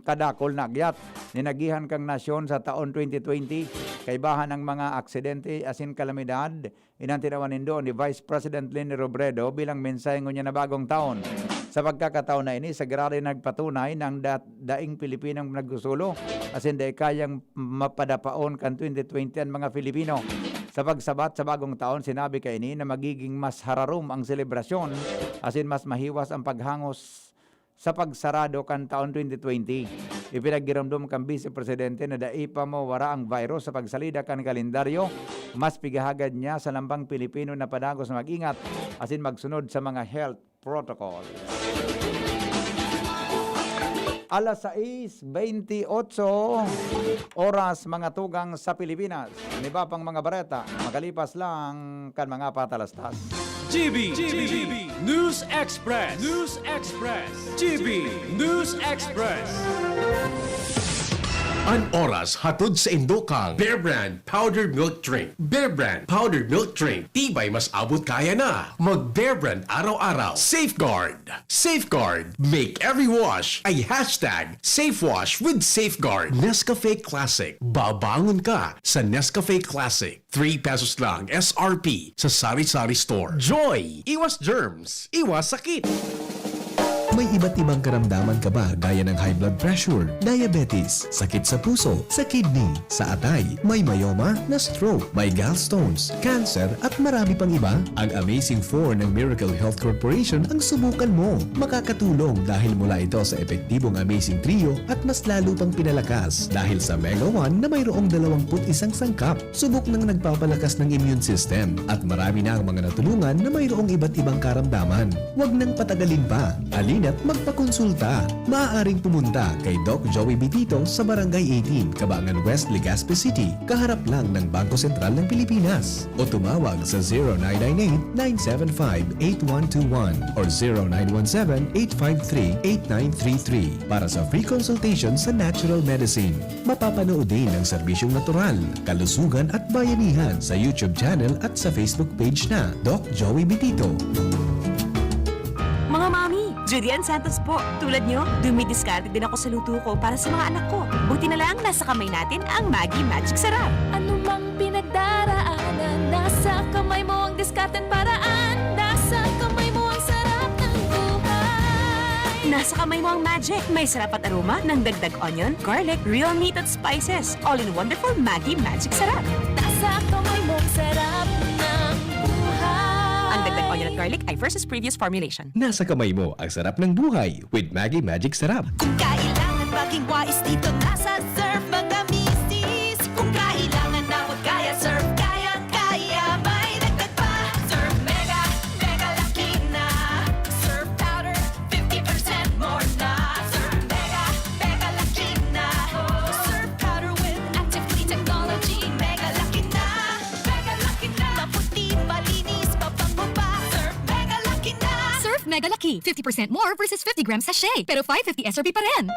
S2: kadakol na agyat ninagihan kang nasyon sa taon 2020 kay bahan ng mga aksidente asin kalamidad. Inantinawanin doon ni Vice President Leni Robredo bilang mensahe ngunya na bagong taon. Sa pagkakataon na ini, sa grade nagpatunay ng daing Pilipinong naggusulo asin dai kayang mapadapaon kan 2020 ang mga Filipino. Sa pagsabat sa bagong taon, sinabi kay ini na magiging mas hararom ang selebrasyon asin mas mahiwas ang paghangos sa pagsarado kan taon 2020. Ipinaggiramdom kan Vice Presidente na dai pa mawara ang virus sa pagsalida kan kalendaryo. Mas pigahagad niya sa lambang Pilipino na padagos na mag-ingat asin magsunod sa mga health protocol. Alas 6:28 oras mga tugang sa Pilipinas. Niba pang mga bareta, makalipas lang kan mga patalastas.
S10: GB News Express. GB News Express.
S11: An oras hatod sa Indokang Bear Brand Powdered Milk Drink. Bear Brand Powdered Milk Drink. Tibay mas abot kaya na. Mag Bear Brand araw-araw. Safeguard. Make every wash ay #SafeWash with Safeguard. Nescafe Classic. Babangon ka sa Nescafe Classic. 3 pesos lang SRP sa Sari-Sari Store. Joy. Iwas germs. Iwas sakit. May iba't ibang karamdaman ka ba gaya ng high blood pressure, diabetes, sakit sa puso, sa kidney, sa atay, may myoma, na stroke, may gallstones, cancer at marami pang iba? Ang Amazing 4 ng Miracle Health Corporation ang subukan mo. Makakatulong dahil mula ito sa epektibong Amazing Trio at mas lalo pang pinalakas dahil sa Mega 1 na mayroong 21 sangkap. Subok ng nagpapalakas ng immune system at marami na ang mga natulungan na mayroong iba't ibang karamdaman. Huwag nang patagalin pa. Alina't magpakonsulta. Maaaring pumunta kay Doc Joey Bitito sa Barangay 18, Cabangan West, Legazpi City, kaharap lang ng Bangko Sentral ng Pilipinas. O tumawag sa 0998-975-8121 or 0917-853-8933 para sa free consultation sa natural medicine. Mapapanood din ang serbisyong natural, kalusugan at bayanihan sa YouTube channel at sa Facebook page na Doc Joey Bitito.
S9: Mga mami, Julian Santos po. Tulad nyo, dumidiskarte din ako sa luto ko para sa mga anak ko. Buti na lang nasa kamay natin ang Maggi Magic Sarap.
S3: Ano mang pinagdaraanan, nasa kamay mo ang diskarteng paraan. Nasa kamay mo ang sarap ng buhay.
S9: Nasa kamay mo ang magic. May sarap at aroma ng dagdag onion, garlic, real meat at spices. All in wonderful Maggi Magic Sarap.
S3: Nasa kamay mo ang sarap ng buhay.
S9: Ang dagdag onion at garlic ay versus previous formulation.
S11: Nasa kamay mo ang sarap ng buhay with Maggi Magic Sarap.
S9: Kung kailangan maging wais dito, nasa Surf mga misis. Kung kailangan na huwag kaya, Surf kaya, may dagdag pa. Surf Mega, Mega Laki na. Surf Powder, 50% more na. Surf Mega, Mega Laki na. Surf Powder with active clean technology. Mega Laki na, Mega Laki na. Maputi, malinis, mabango pa. Surf Mega Laki na.
S15: Surf Mega Lucky, 50% more versus 50 grams sachet. Pero 550 SRP pa rin.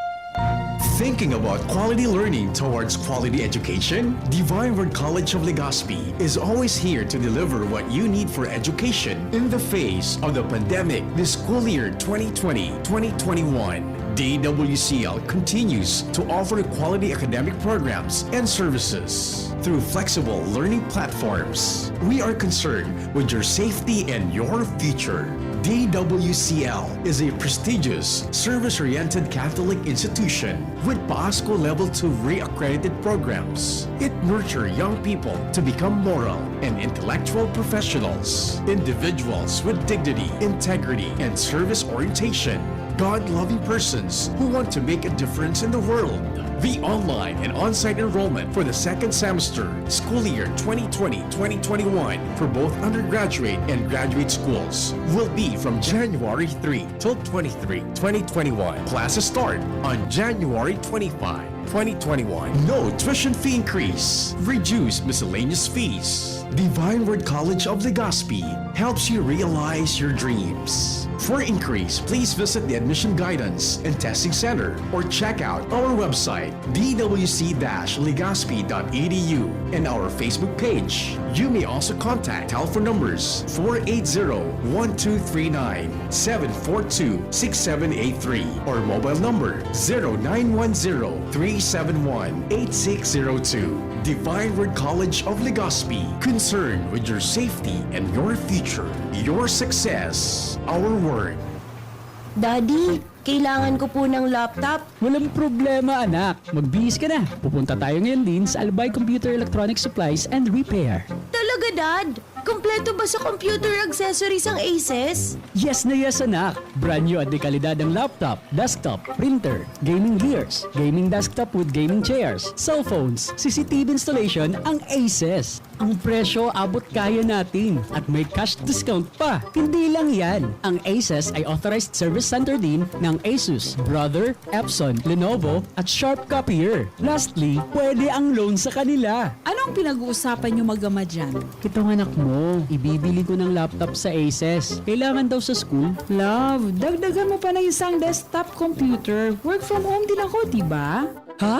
S11: Thinking about quality learning towards quality education? Divine Word College of Legazpi is always here to deliver what you need for education in the face of the pandemic this school year 2020-2021. DWCL continues to offer quality academic programs and services through flexible learning platforms. We are concerned with your safety and your future. DWCL is a prestigious, service-oriented Catholic institution with PASCO Level 2 re-accredited programs. It nurtures young people to become moral and intellectual professionals, individuals with dignity, integrity, and service orientation, God-loving persons who want to make a difference in the world. The online and on-site enrollment for the second semester, school year 2020-2021 for both undergraduate and graduate schools will be from January 3 till 23, 2021. Classes start on January 25. 2021. No tuition fee increase. Reduced miscellaneous fees. Divine Word College of Legazpi helps you realize your dreams. For increase, please visit the Admission Guidance and Testing Center or check out our website dwc-legazpi.edu and our Facebook page. You may also contact telephone numbers 480-1239, 742-6783 or mobile number 0910-371-8602. Divine Word College of Legazpi, concerned with your safety and your future, your success, our word.
S7: Daddy, kailangan ko po ng laptop.
S10: Walang problema, anak. Magbihis ka na. Pupunta tayo ngayon din sa Albay Computer Electronic Supplies and Repair.
S7: Talaga, Dad? Kompleto ba sa computer accessories ang Aces?
S10: Yes na yes, anak. Brand new at de kalidad ang laptop, desktop, printer, gaming gears, gaming desktop with gaming chairs, cellphones, CCTV installation ang Aces. Ang presyo abot kaya natin at may cash discount pa. Hindi lang yan. Ang Aces ay authorized service center din ng Asus, Brother, Epson, Lenovo at Sharp Copier. Lastly, pwede ang loan sa kanila.
S16: Anong pinag-uusapan nyo mag-ama dyan?
S10: Itong anak mo, ibibili ko ng laptop sa Aces. Kailangan daw sa school.
S16: Love, dagdagan mo pa ng isang desktop computer. Work from home din ako, diba?
S10: Ha?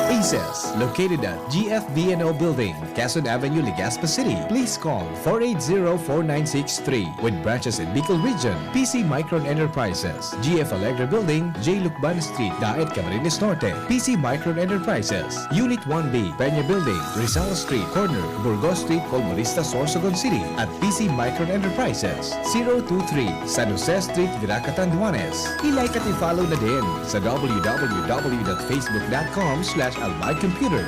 S11: ACES, located at GFBNO Building, Quezon Avenue, Legazpi City. Please call 480-4963 with branches in Bicol Region, PC Micron Enterprises, GF Allegra Building, J. Lucban Street, Daet, Camarines Norte, PC Micron Enterprises, Unit 1B, Peña Building, Rizal Street, corner, Burgos Street, Colmonista, Sorsogon City, at PC Micron Enterprises, 023, San Jose Street, Viraca, Tanduanes. I-like at i-follow na din sa www.facebook.com/albaycomputer.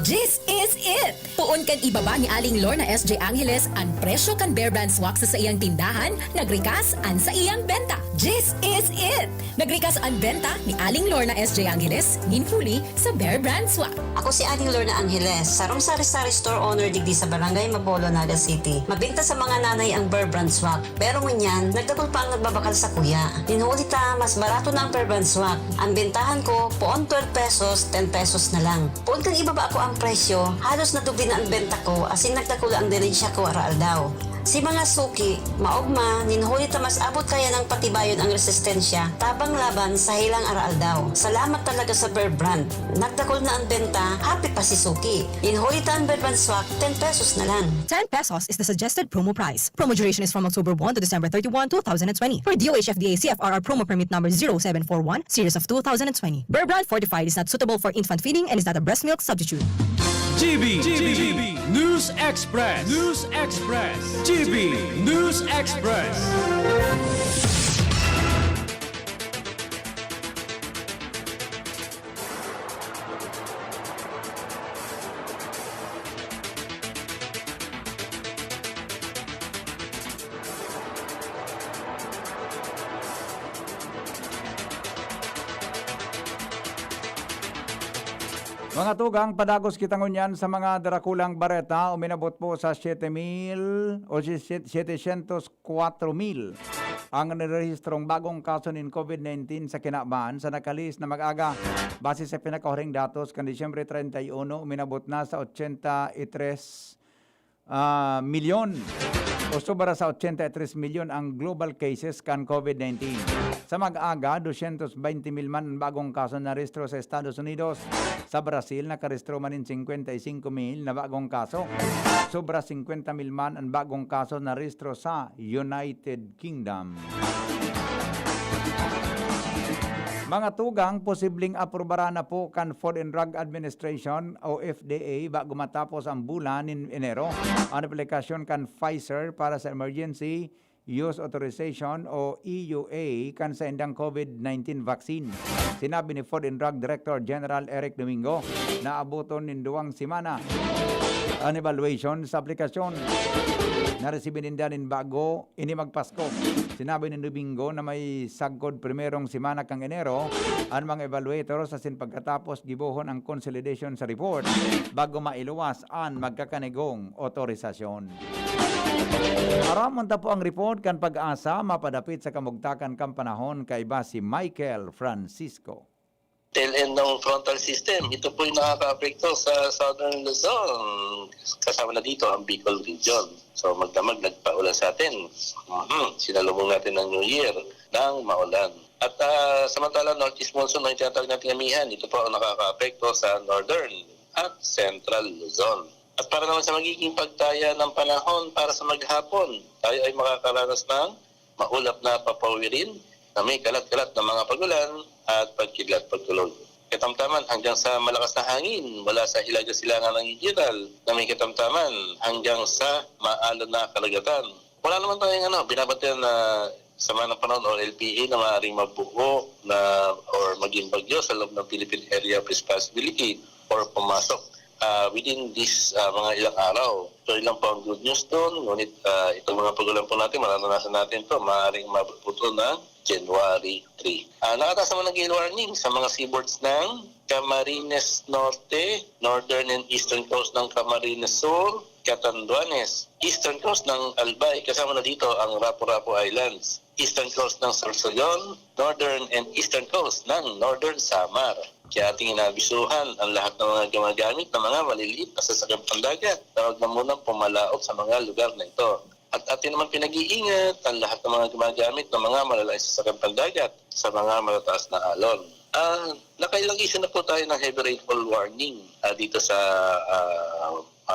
S15: This is it! Tuon kan ibaba ni Aling Lorna SJ Angeles ang presyo kan Bear Brand Swak sa iyang tindahan, nagrikas an sa iyang benta. This is it! Nagrikas ang benta ni Aling Lorna SJ Angeles ninhuli sa Bear Brand Swak.
S7: Ako si Aling Lorna Angeles, sarong sari-sari store owner digdi sa Barangay Mabolo, Naga City. Mabinta sa mga nanay ang Bear Brand Swak, pero ngunyan, nagdagol pa ang nagbabakal sa kuya. Ninhuli ta, mas barato na ang Bear Brand Swak. Ang bentahan ko, poon 12 pesos, 10 pesos na lang. Poon kang ibaba ako ang presyo, halos nadugdi na ang benta ko, asin nagdakula ang dirensya ko araal daw. Si mga suki, maugma, ninhuli ta mas abot kaya ng patibayon ang resistensya, tabang laban sa hilang araal daw. Salamat talaga sa Bear Brand. Nagdakol na ang benta, happy pa si suki. Ninhuli ta ang Bear Brand Swak, 10 pesos na lang.
S15: 10 pesos is the suggested promo price. Promo duration is from October 1 to December 31, 2020. For DOH FDA CFRR promo permit number 0741, series of 2020. Bear Brand Fortified is not suitable for infant feeding and is not a breast milk substitute.
S10: GB News Express. GB News Express.
S2: Mga tugang, padagos kita ngunyan sa mga darakulang bareta, uminabot po sa 7,000 o 704,000 ang nirehistrong bagong kaso ng COVID-19 sa kinabaan sa nakalis na mag-aga. Base sa pinakahuring datos, kan Disyembre 31, uminabot na sa 83 milyon o sobra sa 83 milyon ang global cases kan COVID-19. Sa mag-aga, 220,000 man ang bagong kaso na rehistro sa Estados Unidos. Sa Brazil, nakarehistro man in 55,000 na bagong kaso. Sobra 50,000 man ang bagong kaso na rehistro sa United Kingdom. Mga tugang, posibleng aprobara na po kan Food and Drug Administration o FDA bago matapos ang bulan in Enero. Ang aplikasyon kan Pfizer para sa Emergency Use Authorization o EUA kan sa indang COVID-19 vaccine. Sinabi ni Food and Drug Director General Eric Domingo na abuton in 2 semana ang evaluation sa aplikasyon. Naresibin din din bago ini magpasko. Sinabi ni Domingo na may sagkod primerong semana kang Enero ang mga evaluator sa pagkatapos gibuhon ang consolidation sa report bago mailuwas ang magkakanigong otorisasyon. Aramon ta po ang report kan Pag-asa mapadapit sa kamugtakan kang panahon kay ba si Michael Francisco.
S5: Tail end ng frontal system. Ito po yung nakaka-apekto sa Southern Luzon. Kasama na dito ang Bicol Region. So magdamag nagpaulan sa atin. Sinalubong natin ng New Year ng maulan. At samantala Northeast Monsoon na tinatawag natin amihan, ito po ang nakaka-apekto sa Northern at Central Luzon. At para naman sa magiging pagtaya ng panahon para sa maghapon, tayo ay makakaranas ng maulap na papawirin na may kalat-kalat na mga pagulan at pagkidlat-pagtulog. Katamtaman hanggang sa malakas na hangin mula sa Hilaga Silangan ng Regional na may katamtaman hanggang sa maalon na kalagatan. Wala naman tayong binabantayan na sama ng panahon o LPA na maaaring mabuo na or maging bagyo sa loob ng Philippine Area of Responsibility or pumasok within this mga ilang araw. So ilang po ang good news doon, ngunit itong mga pagulan po natin, maranasan natin ito, maaaring mabuto ng January 3. Nakataas naman ng gale warning sa mga seaboards ng Camarines Norte, Northern and Eastern Coast ng Camarines Sur, Catanduanes, Eastern Coast ng Albay, kasama na dito ang Rapu-Rapu Islands, Eastern Coast ng Sorsogon, Northern and Eastern Coast ng Northern Samar. Kaya ating inabisuhan ang lahat ng mga gumagamit ng mga maliliit na sasakyan pandagat na huwag na munang pumalaot sa mga lugar na ito. At atin naman pinag-iingat ang lahat ng mga gumagamit ng mga malalayong sasakyan pandagat sa mga malataas na alon. Nakailang issue na po tayo ng heavy rainfall warning dito sa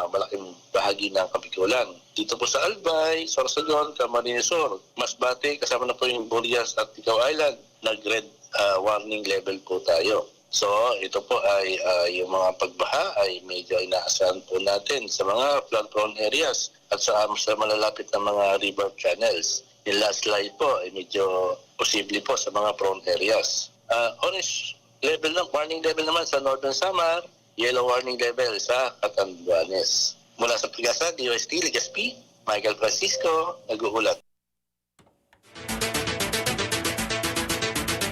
S5: malaking bahagi ng Kapikulan. Dito po sa Albay, Sorsogon, Camarines Sur, Masbate, kasama na po yung Burias at Ticao Island, nag-red warning level po tayo. So, ito po ay yung mga pagbaha ay medyo inaasahan po natin sa mga flood-prone areas at sa malalapit na mga river channels. Yung last slide po ay medyo posible po sa mga prone areas. Orange level ng warning level naman sa Northern Samar, yellow warning level sa Catanduanes. Mula sa Pagasa, DOST, Legazpi, Michael Francisco, nag-uulat.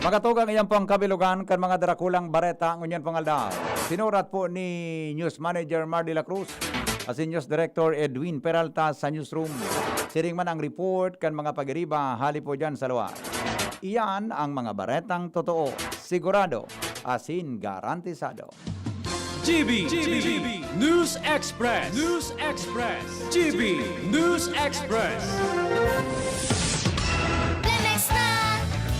S2: Magatugang iyan po ang kabilugan kan mga darakulang bareta ang unyan pangaldaw. Sinurat po ni News Manager Mar de la Cruz as News Director Edwin Peralta sa newsroom. Siring man ang report kan mga pagiriba hali po dyan sa lugar. Iyan ang mga baretang totoo, sigurado, asin garantisado.
S10: GB News Express. GB News Express.
S8: Lemex na!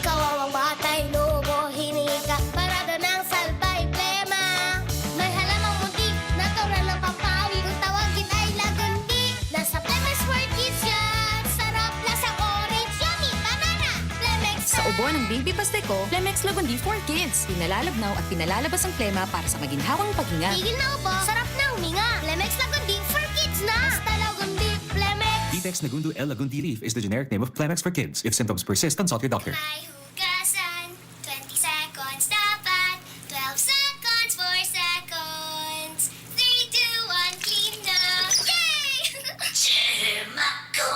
S8: Kawawang batay, lobo, hinika, parada ng salbay, plema. May halamang muntik, natural ng papawi, kung tawagin ay lagundi. Nasa Lemex for Kids yan, sarap, lasang orange, yummy, banana. Lemex
S15: Sa ubo ng Baby Pasteco, Plemex Lagundi for Kids. Pinalalabnaw at pinalalabas ang plema para sa maginhawang paghinga.
S8: Tigil na ubo, sarap na huminga. Lemex Lagundi for Kids na! Basta Lagundi, Lemex.
S14: Detex Nagundo L. Lagundi Leaf is the generic name of Plemex for kids. If symptoms persist, consult your doctor.
S8: May hugasan, 20 seconds dapat, 12 seconds, 4 seconds, 3, 2, 1, clean na! Yay! Germa ko,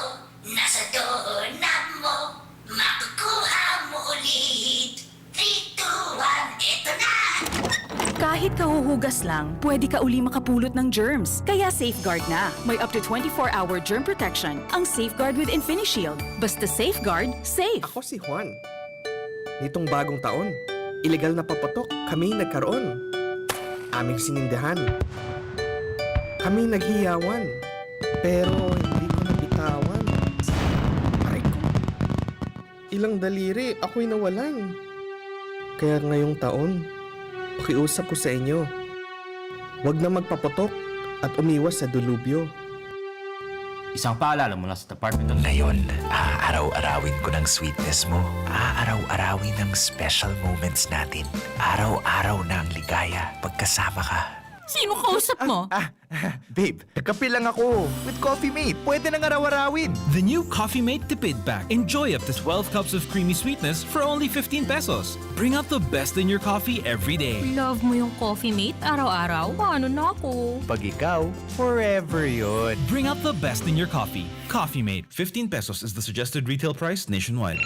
S8: nasa doorknob mo, makukuha mo ulit. 3, 2, 1, eto na!
S15: Kahit kahuhugas lang, pwede ka uli makapulot ng germs. Kaya Safeguard na. May up to 24-hour germ protection ang Safeguard with InfiniShield. Basta Safeguard, safe.
S17: Ako si Juan. Nitong bagong taon, ilegal na papatok kami nagkaroon. Aming sinindahan. Kami naghiyawan. Pero hindi ko nabitawan. Aray ko. Ilang daliri ako'y nawalan. Kaya ngayong taon, pakiusap ko sa inyo. Huwag na magpapatok at umiwas sa dulubyo.
S18: Isang paalala mula sa Department of... Ngayon, aaraw-arawin ko ng sweetness mo. Aaraw-arawin ng special moments natin. Araw-araw na ang ligaya pagkasama ka.
S15: Sino kausap mo?
S17: Babe, kape lang ako. With Coffee Mate, pwede nang araw-arawin.
S6: The new Coffee Mate Tipid Pack. Enjoy up to 12 cups of creamy sweetness for only 15 pesos. Bring out the best in your coffee every day.
S15: Love mo yung Coffee Mate araw-araw? Ano na ako?
S17: Pag ikaw, forever yun.
S6: Bring out the best in your coffee. Coffee Mate. 15 pesos is the suggested retail price nationwide.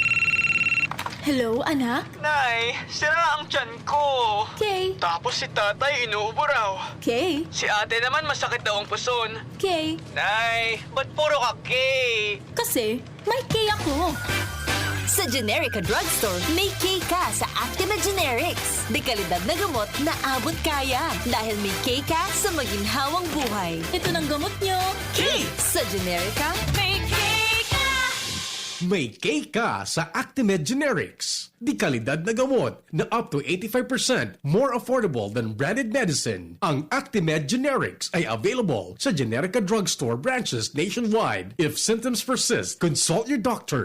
S9: Hello, anak?
S10: Nay, sira ang tiyan ko.
S9: Kay?
S10: Tapos si tatay inuubo raw.
S9: Kay?
S10: Si ate naman masakit daw ang puson.
S9: Kay?
S10: Nay, ba't puro ka K?
S9: Kasi may Kay ako.
S15: Sa Generica Drugstore, may K ka sa Actima Generics. Dekalidad na gamot na abot kaya. Dahil may K ka sa maginhawang buhay.
S9: Ito ng gamot nyo.
S15: K! Sa Generica, may K ka!
S11: May cake ka sa Actimed Generics. Di kalidad na gamot na up to 85% more affordable than branded medicine. Ang Actimed Generics ay available sa Generica Drugstore branches nationwide. If symptoms persist, consult your doctor.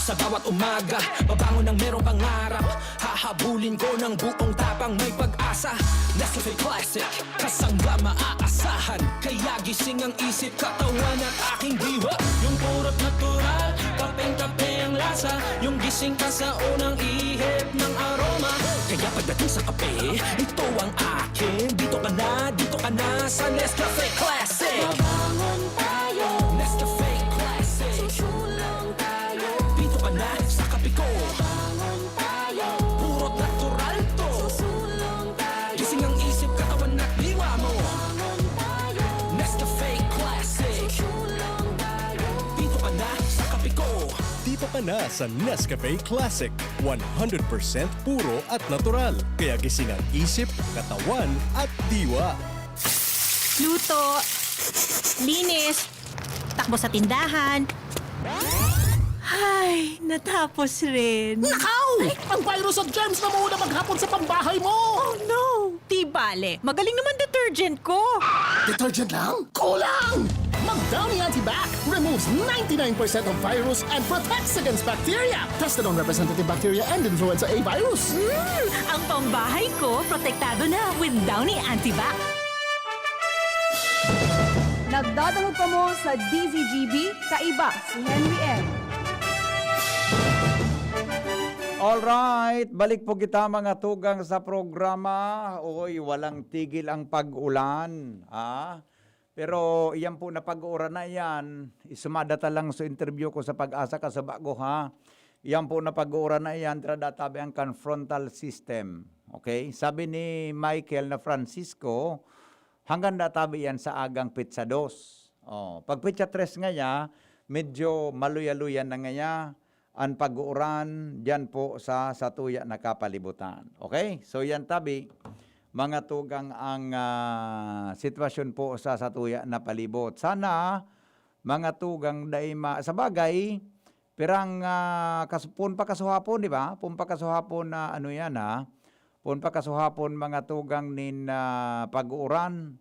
S10: Sa bawat umaga, babangon ng merong pangarap. Hahabulin ko ng buong tapang may pag-asa. Nescafe Classic, kasangga maaasahan. Kaya gising ang isip, katawan at aking diwa. Yung purot natural, kapeng-kape ang lasa. Yung gising ka sa unang ihip ng aroma. Kaya pagdating sa kape, ito ang akin. Dito ka na sa Nescafe Classic.
S3: Babangon tayo,
S10: Nescafe Classic.
S3: susulong tayo.
S10: Dito ka na sa kape ko.
S3: Babangon tayo,
S10: Purot natural to.
S3: susulong tayo.
S10: Gising ang isip, katawan at diwa mo.
S3: Babangon tayo,
S10: Nescafe Classic.
S3: susulong tayo.
S10: Dito ka na sa kape ko.
S17: Dito
S11: Bata na sa Nescafe Classic. 100% puro at natural. Kaya gising ang isip, katawan at diwa.
S15: Luto, linis, takbo sa tindahan. Ay, natapos rin.
S10: Nakaw! Ang virus at germs na muna maghapon sa pambahay mo!
S15: Oh no! Di bale, magaling naman detergent ko.
S10: Detergent lang? Kulang! Mag-Downy Antibac removes 99% of virus and protects against bacteria. Tested on representative bacteria and influenza A virus.
S15: Ang pambahay ko, protektado na with Downy Antibac.
S19: Nagdadalo pa mo sa DZGB, kaiba si Henry M.
S2: Alright, balik po kita mga tugang sa programa. Oy, walang tigil ang pag-ulan. Pero iyan po na pag-uran na yan, isumadata lang sa interview ko sa Pag-asa ka sa bago ha. Iyan po na pag-uran na yan, tradatabi ang confrontal system. Okay? Sabi ni Michael na Francisco, hanggang databi yan sa agang pizza 2. Pag pizza 3 ngaya, medyo maluya-luyan na ngaya ang pag-uuran dyan po sa satuya na kapalibutan. Okay? So yan tabi, mga tugang ang sitwasyon po sa satuya na palibot. Sana mga tugang daima sa bagay, pirang pun pa kasuhapon, di ba? Pun pa kasuhapon na ano yan ha? Pun pa kasuhapon mga tugang nin pag-uuran,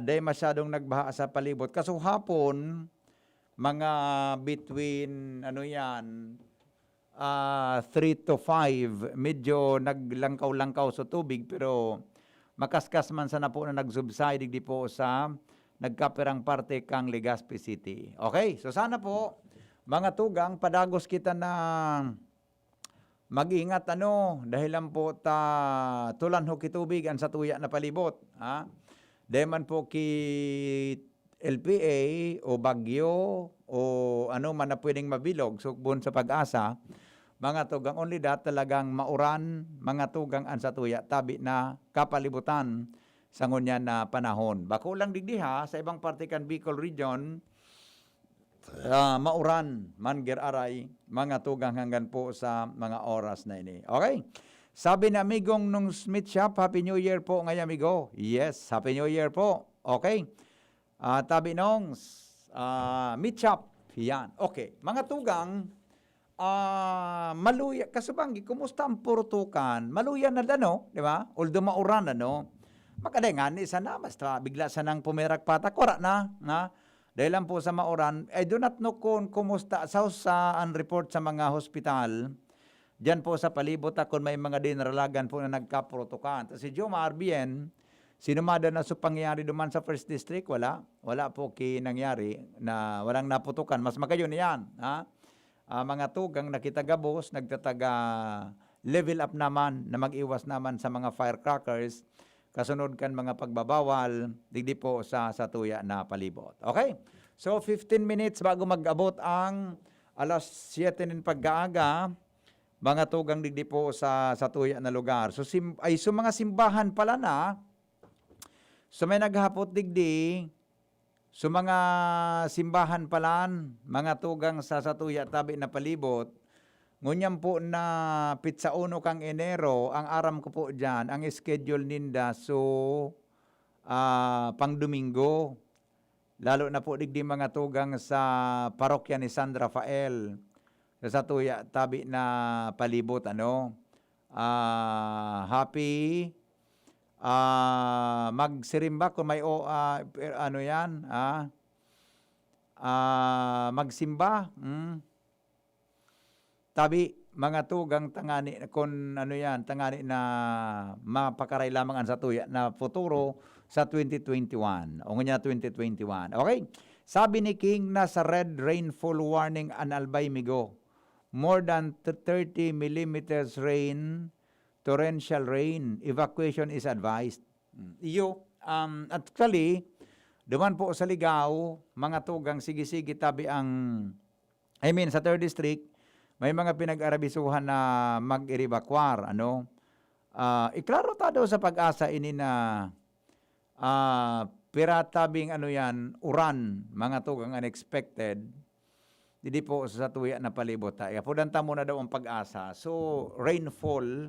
S2: day masyadong nagbaha sa palibot. Kasuhapon, mga between, 3 to 5, medyo naglangkaw-langkaw sa tubig, pero makaskas man sana po na nag-subside, di po sa nagkapirang parte kang Legazpi City. Okay, so sana po, mga tugang, padagos kita na mag-ingat dahil lang po tulan ho kitubig ang satuya na palibot. Dahil man po ki LPA o bagyo o ano man na pwedeng mabilog sukbon sa Pag-asa, mga tugang only that talagang mauran, mga tugang ang satuya tabi na kapalibutan sa ngunyan na panahon. Bako lang digdiha sa ibang parte kan Bicol region, mauran, mangger aray, mga tugang hanggang po sa mga oras na ini. Okay? Sabi na amigong nung Smith Shop, Happy New Year po ngayon amigo. Yes, Happy New Year po. Okay? Tabi nung meat shop. Yan. Okay. Mga tugang, maluya, kasubanggi, kumusta ang purutukan? Maluya na di ba? Although mauran makadengan, isa na, basta bigla sanang pumerak patak, ora na. Dahil lang po sa mauran, I do not know kung kumusta sa ang report sa mga hospital, dyan po sa palibot kung may mga dinaralagan po na nagkapurutukan. Si Jomar Bien, sinumada na sa pangyayari duman sa First District, wala. Wala po nangyari na walang naputukan. Mas magayon yan. Mga tugang nakitagabos, nagtataga level up naman na mag-iwas naman sa mga firecrackers. Kasunod kan mga pagbabawal, digdi po sa satuya na palibot. Okay? So 15 minutes bago mag-abot ang alas 7 ng pag-aaga, mga tugang digdi po sa satuya na lugar. So mga simbahan pala na, so may naghapot digdi, so mga simbahan palan, mga tugang sa satuya tabi na palibot, ngunyan po na pitsa 1 kang Enero, ang aram ko po dyan, ang schedule ninda so pang Domingo, lalo na po digdi mga tugang sa parokya ni San Rafael, sa satuya tabi na palibot, happy magsirimba kung may magsimba. Tabi mga tugang tangani kung tangani na mapakaray lamang ang satuya na futuro sa 2021. O nga 2021. Okay? Sabi ni King na sa red rainfall warning an Albay Migo. More than 30 millimeters rain, torrential rain, evacuation is advised. Actually, duman po sa Ligao, mga tugang sige-sige tabi sa 3rd District, may mga pinag-arabisuhan na mag-evacuar. Iklaro tado sa Pag-asa ini na piratabing uran, mga tugang unexpected, Didi po sa tuya na palibot tayo. Pudanta muna daw ang pag-asa. So, rainfall,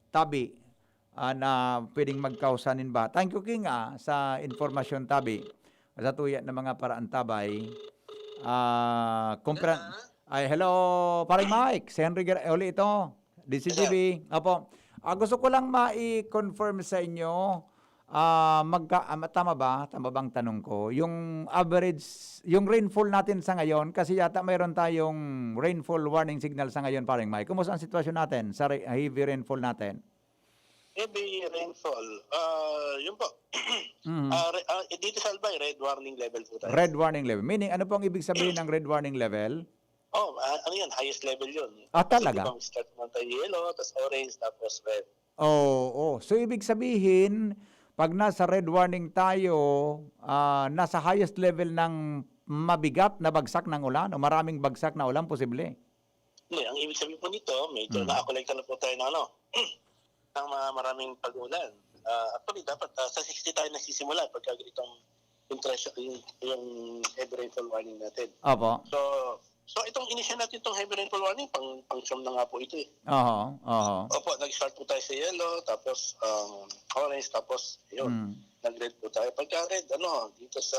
S2: tabi, na pwedeng magkausanin ba? Thank you, King, sa informasyon, tabi. Sa tuya na mga paraan tabay. Ay, hello, paring Mike. Si Henry uli ito. DCGB. Opo. Gusto ko lang ma-confirm sa inyo, tama ba? Tama bang tanong ko? Yung average, yung rainfall natin sa ngayon, kasi yata mayroon tayong rainfall warning signal sa ngayon, paring Mike. Kumusta ang sitwasyon natin sa heavy rainfall natin?
S5: Heavy rainfall, yun po. Dito sa Albay, red warning level po tayo.
S2: Red warning level. Meaning, ano po ang ibig sabihin ng red warning level?
S5: Ano yan? Highest level yun.
S2: Talaga?
S5: So, start naman tayo yellow, tapos orange, tapos red.
S2: So, ibig sabihin, pag nasa red warning tayo, nasa highest level ng mabigat na bagsak ng ulan o maraming bagsak na ulan, posible?
S5: Hindi, ang ibig sabihin po nito, medyo nakakolekta na po tayo ng ng maraming pag-ulan. Actually, dapat sa 60 tayo nagsisimula pagka itong yung heavy rainfall warning natin.
S2: Opo.
S5: So itong initial natin itong heavy rainfall warning, pang-sum na nga po ito eh.
S2: Opo,
S5: nag-start po tayo sa yellow, tapos orange, tapos yun, nag-red po tayo. Pagka red, dito sa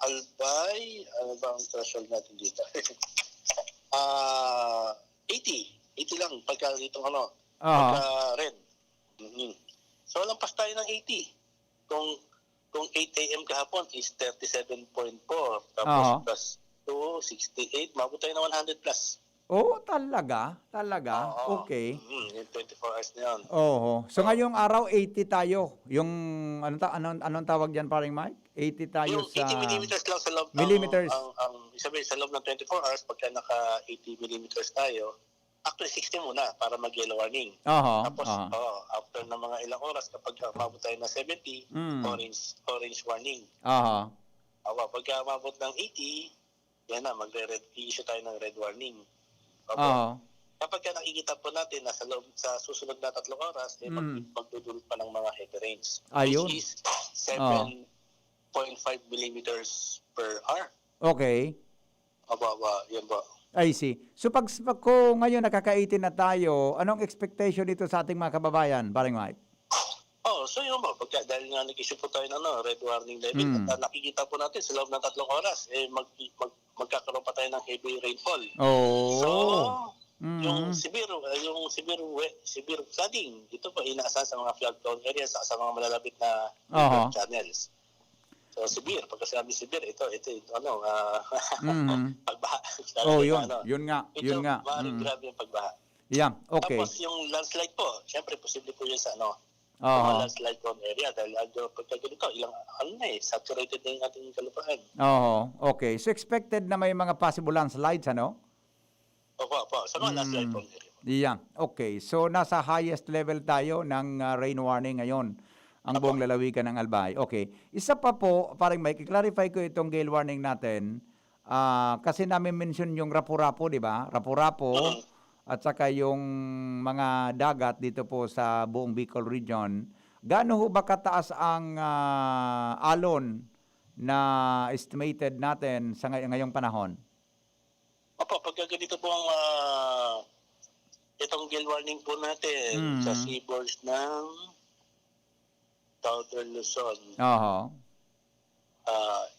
S5: Albay, ano ba ang threshold natin dito? 80 lang pagka dito pagka red. So lampas tayo ng 80. Kung 8 a.m. kahapon is 37.4, tapos plus 2, 68, mabot tayo ng 100 plus.
S2: Talaga? Okay.
S5: Yung 24 hours na yun.
S2: So ngayong araw 80 tayo. Yung anong tawag diyan, paring Mike? 80 tayo
S5: yung
S2: sa
S5: 80 millimeters lang sa loob
S2: millimeters.
S5: Sabi sa loob ng 24 hours pagka naka 80 millimeters tayo. Actually 60 muna para mag-yellow warning. Tapos after ng mga ilang oras kapag mabot tayo ng 70, orange warning. Pagka mabot ng 80, yan na, mag-issue tayo ng red warning. Kapag nakikita po natin na sa susunod na 3 oras, magdudulot pa ng mga heavy rains. Which is 7.5 millimeters per hour.
S2: Okay.
S5: Yan ba?
S2: I see. So pag ko ngayon nakaka-18 na tayo, anong expectation dito sa ating mga kababayan, paring Mike?
S5: So yun ba, dahil nga nag-issue po tayo ng red warning level, at nakikita po natin sa loob ng 3 oras, magkakaroon pa tayo ng heavy rainfall. Yung severe flooding, ito po inaasahan sa mga flood-prone areas, sa mga malalapit na channels. So severe, pagka sinabi severe, ito pagbaha.
S2: Yun nga.
S5: Maaaring grabe yung pagbaha.
S2: Yeah, okay.
S5: Tapos yung landslide po, syempre posible po yun sa mga landslide prone area dahil pagka ganito, saturated na yung ating kalupaan.
S2: Okay. So expected na may mga possible landslides,
S5: Opo, sa mga landslide prone area.
S2: Yeah, okay. So nasa highest level tayo ng rain warning ngayon, ang buong lalawigan ng Albay. Okay. Isa pa po, parang Mike, i-clarify ko itong gale warning natin. Kasi namin mention yung Rapu-Rapu, di ba? Rapu-Rapu, at saka yung mga dagat dito po sa buong Bicol region. Gaano ho ba kataas ang alon na estimated natin sa ngayong panahon?
S5: Pagka ganito po ang itong gale warning po natin sa seaboards ng Southern Luzon.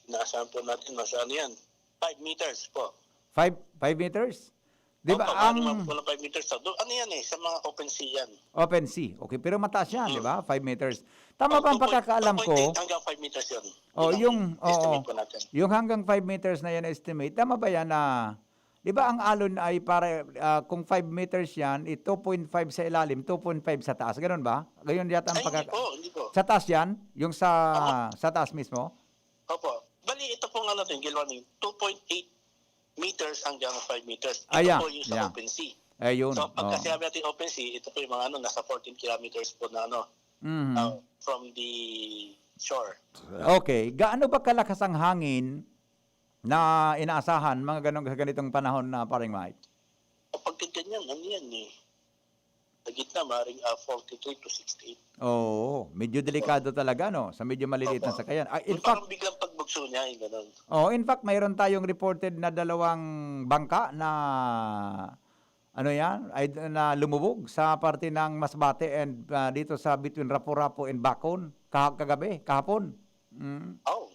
S5: Inaasahan po natin, yan? 5 meters po.
S2: 5 meters? Di ba ang...
S5: po ng 5 meters. Sa mga open sea yan.
S2: Open sea. Okay, pero mataas yan, di ba? 5 meters. Tama ba ang pagkakaalam ko?
S5: 2.8 hanggang 5 meters yun.
S2: Yung
S5: po natin.
S2: Yung hanggang 5 meters na yan estimate, tama ba yan na... Di ba ang alon ay para kung 5 meters yan, 2.5 sa ilalim, 2.5 sa taas. Ganun ba? Ganun yata ang
S5: hindi po.
S2: Sa taas yan? Yung sa taas mismo?
S5: Opo. Bali, ito pong gale warning, 2.8 meters hanggang 5 meters. Ito po yung sa open sea.
S2: Ayun.
S5: So, pagka sinabi natin open sea, ito po yung mga nasa 14 kilometers po na from the shore.
S2: Okay. Gaano ba kalakas ang hangin na inaasahan mga ganitong panahon na paring Mike?
S5: Kapag ganyan, yan Sa gitna, maaaring 43 to 68.
S2: Oo, medyo delikado talaga, no? Sa medyo maliliit na sakayan. In
S5: Yung
S2: fact,
S5: parang biglang pagbugso niya, yung ganun.
S2: in fact, mayroon tayong reported na 2 bangka na na lumubog sa parte ng Masbate and dito sa between Rapu-Rapu and Bacon kahapon.
S5: Oo.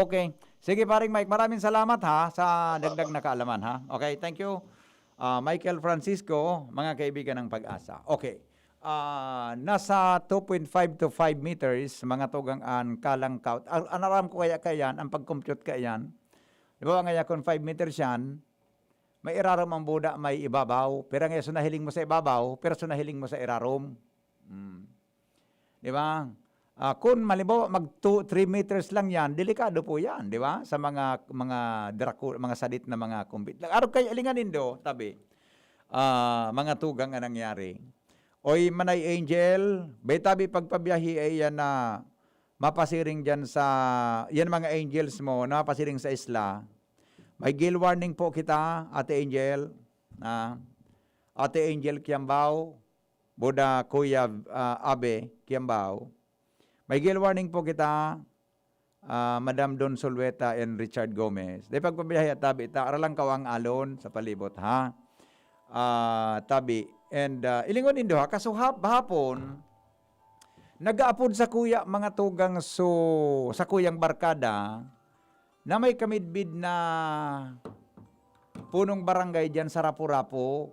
S2: Okay. Sige, paring Mike, maraming salamat ha sa dagdag na kaalaman ha. Okay, thank you. Michael Francisco, mga kaibigan ng Pag-asa. Okay. Nasa 2.5 to 5 meters, mga tugang an kalangkaut. Anaram ko kaya ang pag-compute kayan. Di ba nga kung 5 meters yan, may irarom ang buda, may ibabaw. Pero ngayon, sunahiling mo sa ibabaw, pero sunahiling mo sa irarom. Di ba? Kung malibaw, mag 3 meters lang yan, delikado po yan, di ba? Sa mga sadit na mga kumbit. Araw kayo, alinganin do, tabi. Mga tugang ang nangyari. Oy, Manay Angel, bay tabi pagpabiyahi ay yan na mapasiring dyan sa, yan mga angels mo, na mapasiring sa isla. May gale warning po kita, Ate Angel. Ate Angel Kiambao, Buda Kuya Abe Kiambao. May gale warning po kita, Madam Don Solweta and Richard Gomez. Dahil pagpabiyahe at tabi, aralang kawang alon sa palibot, ha? Tabi. And ilingon nindo ha, kaso hapon, nag-aapod sa kuya mga tugang sa kuyang barkada, na may kamidbid na punong barangay dyan sa Rapu-Rapu.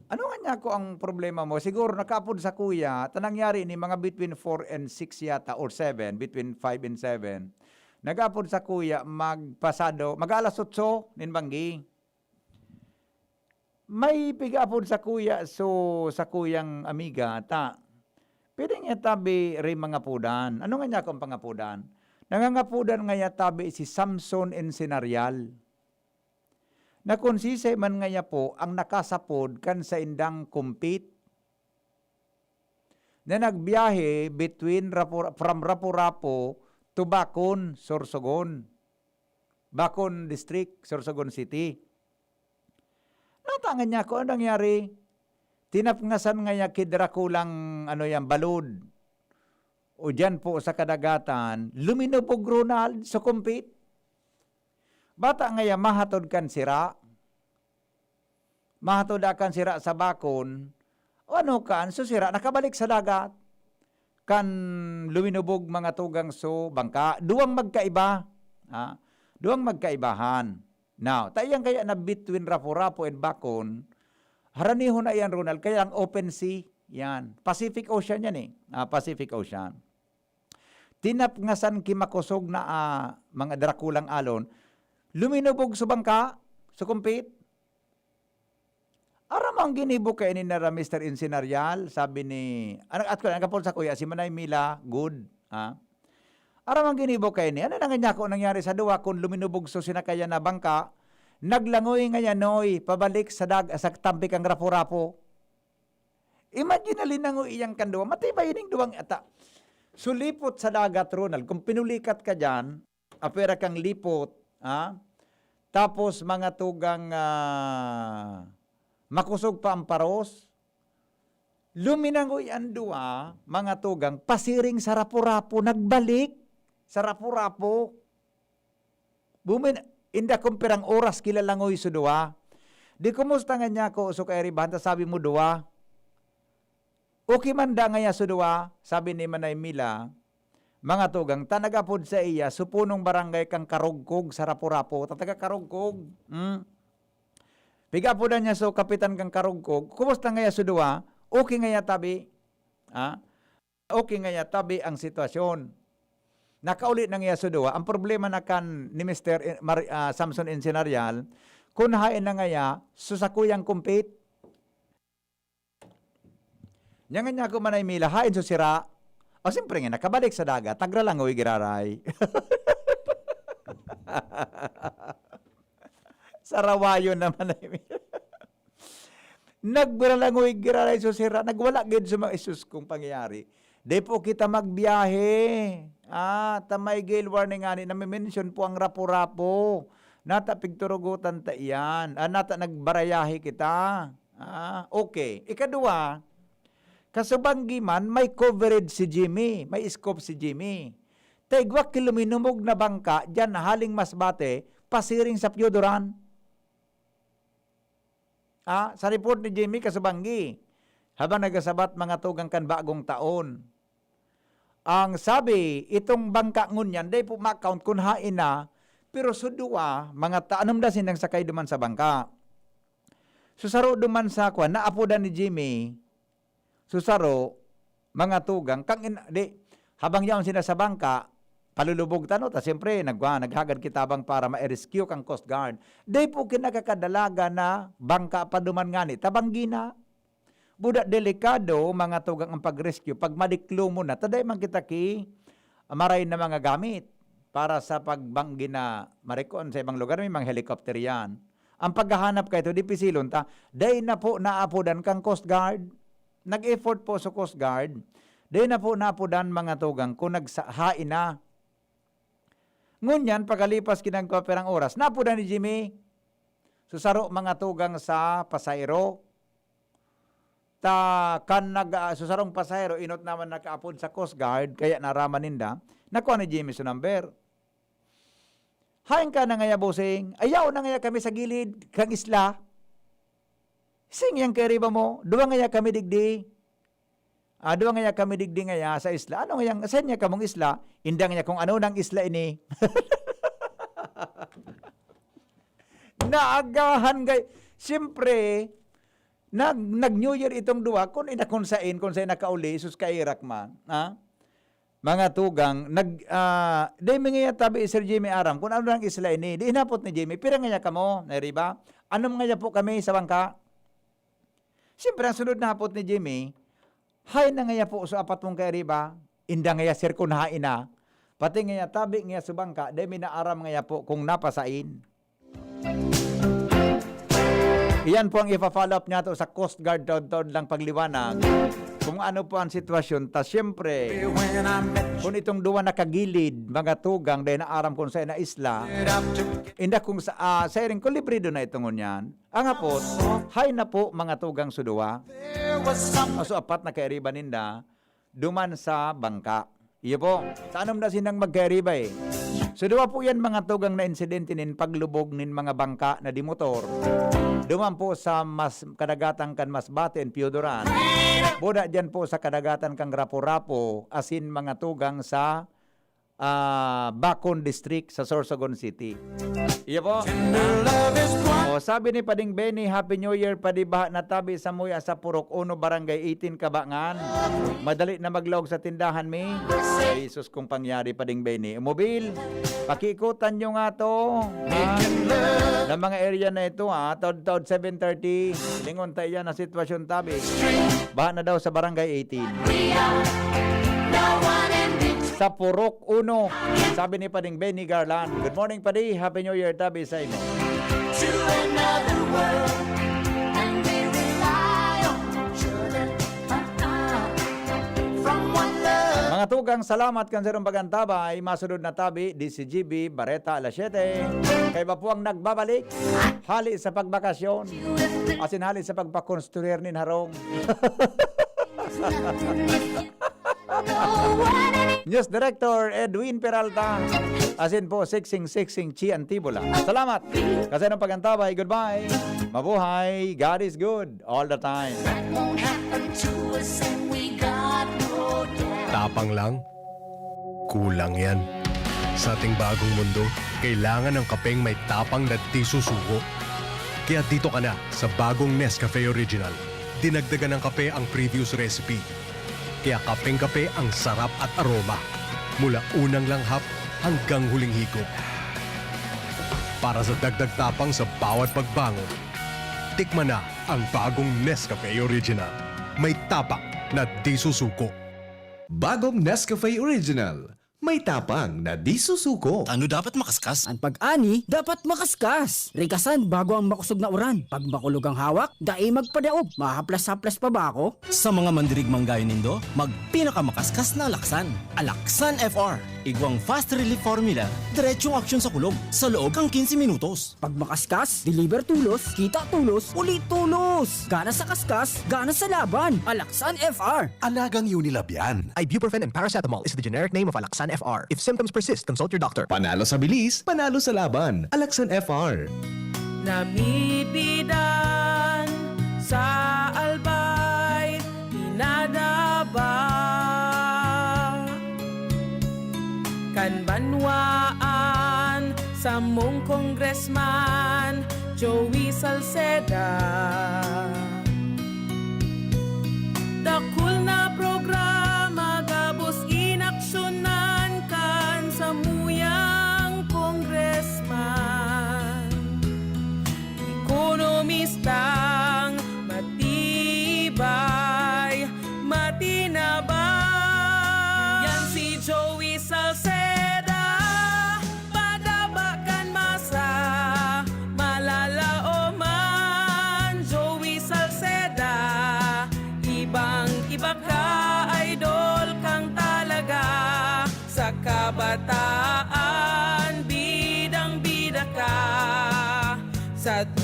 S2: Ano nga niya ko ang problema mo? Siguro nakaapod sa kuya, tanangyari ni mga between 4 and 6 yata, or 7, between 5 and 7. Nag-aapod sa kuya, mag-alas 8, ninbanggi. May piga-apod sa kuya, sa kuyang amiga, pwede nga tabi rin mga pudan. Ano nga niya ko ang pangapudan? Nangangapudan nga niya tabi si Samson Ensenarial. Na konsise man nga po ang nakasapod kan sa indang kumpit na nagbiyahe from Rapu-Rapu to Bacon, Sorsogon. Bacon District, Sorsogon City. Natangan niya ko, ano nangyari? Tinapngasan nga niya kidrakulang balod. O dyan po sa kadagatan, luminubog Ronald sa kumpit. Bata nga mahatod kan sira. Mahatod kan sira sa Bacon. O ano kan, sira, nakabalik sa dagat. Kan luminubog mga tugang bangka. Duwang magkaiba. Duwang magkaibahan. Now, tayang kaya na between Rapu-Rapu and Bacon, haranihon na yan, Ronald, kaya ang open sea, yan. Pacific Ocean yan Pacific Ocean. Tinapngasan kimakusog na mga drakulang alon, luminubog sa bangka, sa kumpit. Aram ang ginibo kay ni Nara Mr. Ensenarial, sabi ni, at ko, nagkapol sa kuya, si Manay Mila, good. Aram ang ginibo kay ni, ano na nga ko nangyari sa duwa kung luminubog so sinakaya na bangka, naglangoy nga noy, pabalik sa tampik ang Rapu-Rapu. Imagine na linangoy iyang kanduwa, matibay ning duwang ata. Sulipot sa dagat, Ronald, kung pinulikat ka dyan, apera kang lipot, tapos mga tugang makusog pa ang paros, luminangoy ang duwa, mga tugang, pasiring sa Rapu-Rapu, nagbalik sa Rapu-Rapu. Inda kumpirang oras kilalangoy sa duwa. Di kumusta nga niya ko, so kay Ribanta, sabi mo duwa. Okay man da nga sa duwa, sabi ni Manay Mila, mga tugang, tanagapod sa iya, supunong barangay kang Karugkog sa Rapu-Rapu, tataga Karugkog. Pigapodan niya so kapitan kang Karugkog, kumusta nga sa duwa, okay nga tabi. Okay nga tabi ang sitwasyon. Nakaulit ng iya sa duwa, ang problema na kan ni Mr. Samson Ensenarial, kung hain na nga susakuyang kumpit. Nga nga ko Manay Mila, hain so sira. O siyempre nga, nakabalik sa dagat, tagralangoy giraray. Sarawayo naman Manay Mila. Nagbiralangoy giraray so sira, nagwala gid sa mga isus kong pangyayari. Di po kita magbiyahe. Tamay gale warning ani, nami-mention po ang Rapu-Rapu. Nata pigturugutan ta iyan. Nata nagbarayahe kita. Okay. Ikadua, kasubanggi man, may coverage si Jimmy, may scope si Jimmy. Taigwak kiluminumog na bangka, dyan haling Masbate, pasiring sa Piodoran. Sa report ni Jimmy kasubanggi, habang nagasabat mga tugang kan bagong taon. Ang sabi, itong bangka ngunyan, day po ma-count kung hain na, pero sudua, mga taanong dasin ang sakay duman sa bangka. Susaro duman sa kwan, naapodan ni Jimmy, susaro, mga tugang, habang yaon sila sa bangka, palulubog tanot, siyempre, naghagad kitabang para ma-rescue kang Coast Guard. Day po kinakakadalaga na bangka pa duman nga ni, tabanggi na. Budak delikado, mga tugang ang pag-rescue, pag madiklo mo na, taday man kita maray na mga gamit para sa pagbanggi na marikon sa ibang lugar, may mga helicopter yan. Ang paghahanap kayo ito, di pisilon ta, day na po naapodan kang Coast Guard. Nag-effort po sa Coast Guard, day na po naapodan mga tugang kung naghain na. Ngunyan, pagkalipas kinagpaperang oras, naapodan ni Jimmy, susaro mga tugang sa pasayro, susarong pasahero, inot naman nakaapod sa Coast Guard, kaya naraman ninda, nakuha ni Jimmy sa number. Hain ka na ngaya, bossing, ayaw na ngaya kami sa gilid, kang isla. Sing yang kariba mo, duwa ngaya kami digdi. Duwa ngaya kami digdi ngaya sa isla. Ano ngayang, saan niya kamong isla? Indang niya kung ano nang isla ini. Naagahan gay. Siyempre, nag-New Year itong duwa, kung saan nakauli, sus ka Iraq man, mga tugang, di mga tabi Sir Jimmy Aram, kung ano lang isla ini, di inapot ni Jimmy, pira nga ka mo, nariba? Anong nga po kami sa bangka? Siyempre, ang sunod na hapot ni Jimmy, hay na nga po sa apat mong kairiba, inda nga sir kung hain na, pati nga tabi nga sa bangka, di minaaram nga po kung napasain. Iyan po ang ipa-follow up niya to sa Coast Guard taod-taod lang pagliwanag. Kung ano po ang sitwasyon, ta siyempre, kung itong duwa nakagilid, mga tugang, dahil naaram kung sa na isla, inda kung sa ring ko librido na itong ngunyan, ang apot, hay na po mga tugang suduwa, so apat na kairiba ninda, duman sa bangka. Iyo po, saanom na sinang magkairiba eh. Suduwa po yan mga tugang na insidente nin paglubog nin mga bangka na di motor. Duman po sa kadagatan kan Masbate and Piodoran. Buda dyan po sa kadagatan kang Rapo-Rapo, asin mga tugang sa Bacon District sa Sorsogon City. Iya po. Sabi ni Pading Benny, Happy New Year, padibaha na tabi sa muya sa Purok 1, Barangay 18, Kabangan. Madali na maglawag sa tindahan mi. Jesus kung pangyari, Pading Benny. Mobil, pakikutan nyo nga to. Na mga area na ito, taod 7:30. Lingon tayo yan na sitwasyon tabi. Baha na daw sa Barangay 18. Sa Purok 1, sabi ni Pading Benny Garland. Good morning, Padi. Happy New Year, tabi sa imo. Mga tugang, salamat kan sa pagantabay. Masunod na tabi, DCGB, Bareta, alas 7. Kaya ba po ang nagbabalik? Hali sa pagbakasyon. Asin hali sa pagpakonstruir nin harong. News Director Edwin Peralta. Asin po, Siksing Chi Antibola. Salamat. Kasi ng pagantabay, goodbye. Mabuhay. God is good all the time.
S11: Tapang lang? Kulang yan. Sa ating bagong mundo, kailangan ng kapeng may tapang na di susuko. Kaya dito ka na sa bagong Nescafe Original. Dinagdagan ng kape ang previous recipe. Kaya kapeng-kape ang sarap at aroma. Mula unang langhap hanggang huling higop. Para sa dagdag tapang sa bawat pagbangon, tikman na ang bagong Nescafe Original. May tapak na di susuko.
S20: Bagong Nescafe Original. May tapang na di susuko.
S14: Ano dapat makaskas?
S21: Ang pag-ani, dapat makaskas. Rikasan bago ang makusog na uran. Pag makulog ang hawak, dai magpadaog. Mahaplas-haplas pa ba ako?
S14: Sa mga mandirigmang gaya nindo, magpinakamakaskas na alaksan. Alaksan FR.
S21: Igwang fast relief formula, diretsong aksyon sa kulog, sa loob kang 15 minutos. Pag makaskas, deliver tulos, kita tulos, ulit tulos. Gana sa kaskas, gana sa laban. Alaksan FR.
S12: Alagang Unilab yan.
S22: Ibuprofen and paracetamol is the generic name of Alaxan FR. If symptoms persist, consult your doctor.
S20: Panalo sa bilis, panalo sa laban. Alaxan FR.
S10: Namibidan sa albay, inadaba. Kanbanwaan sa mong congressman, Joey Salceda. Dakul na programa, gabos inaksyonan kan sa muyang congressman. Ekonomistang matibay, matinabay. Yan si Joey Salceda. Padabakan masa, malalaoman. Joey Salceda, ibang-iba ka, idol kang talaga sa kabataan.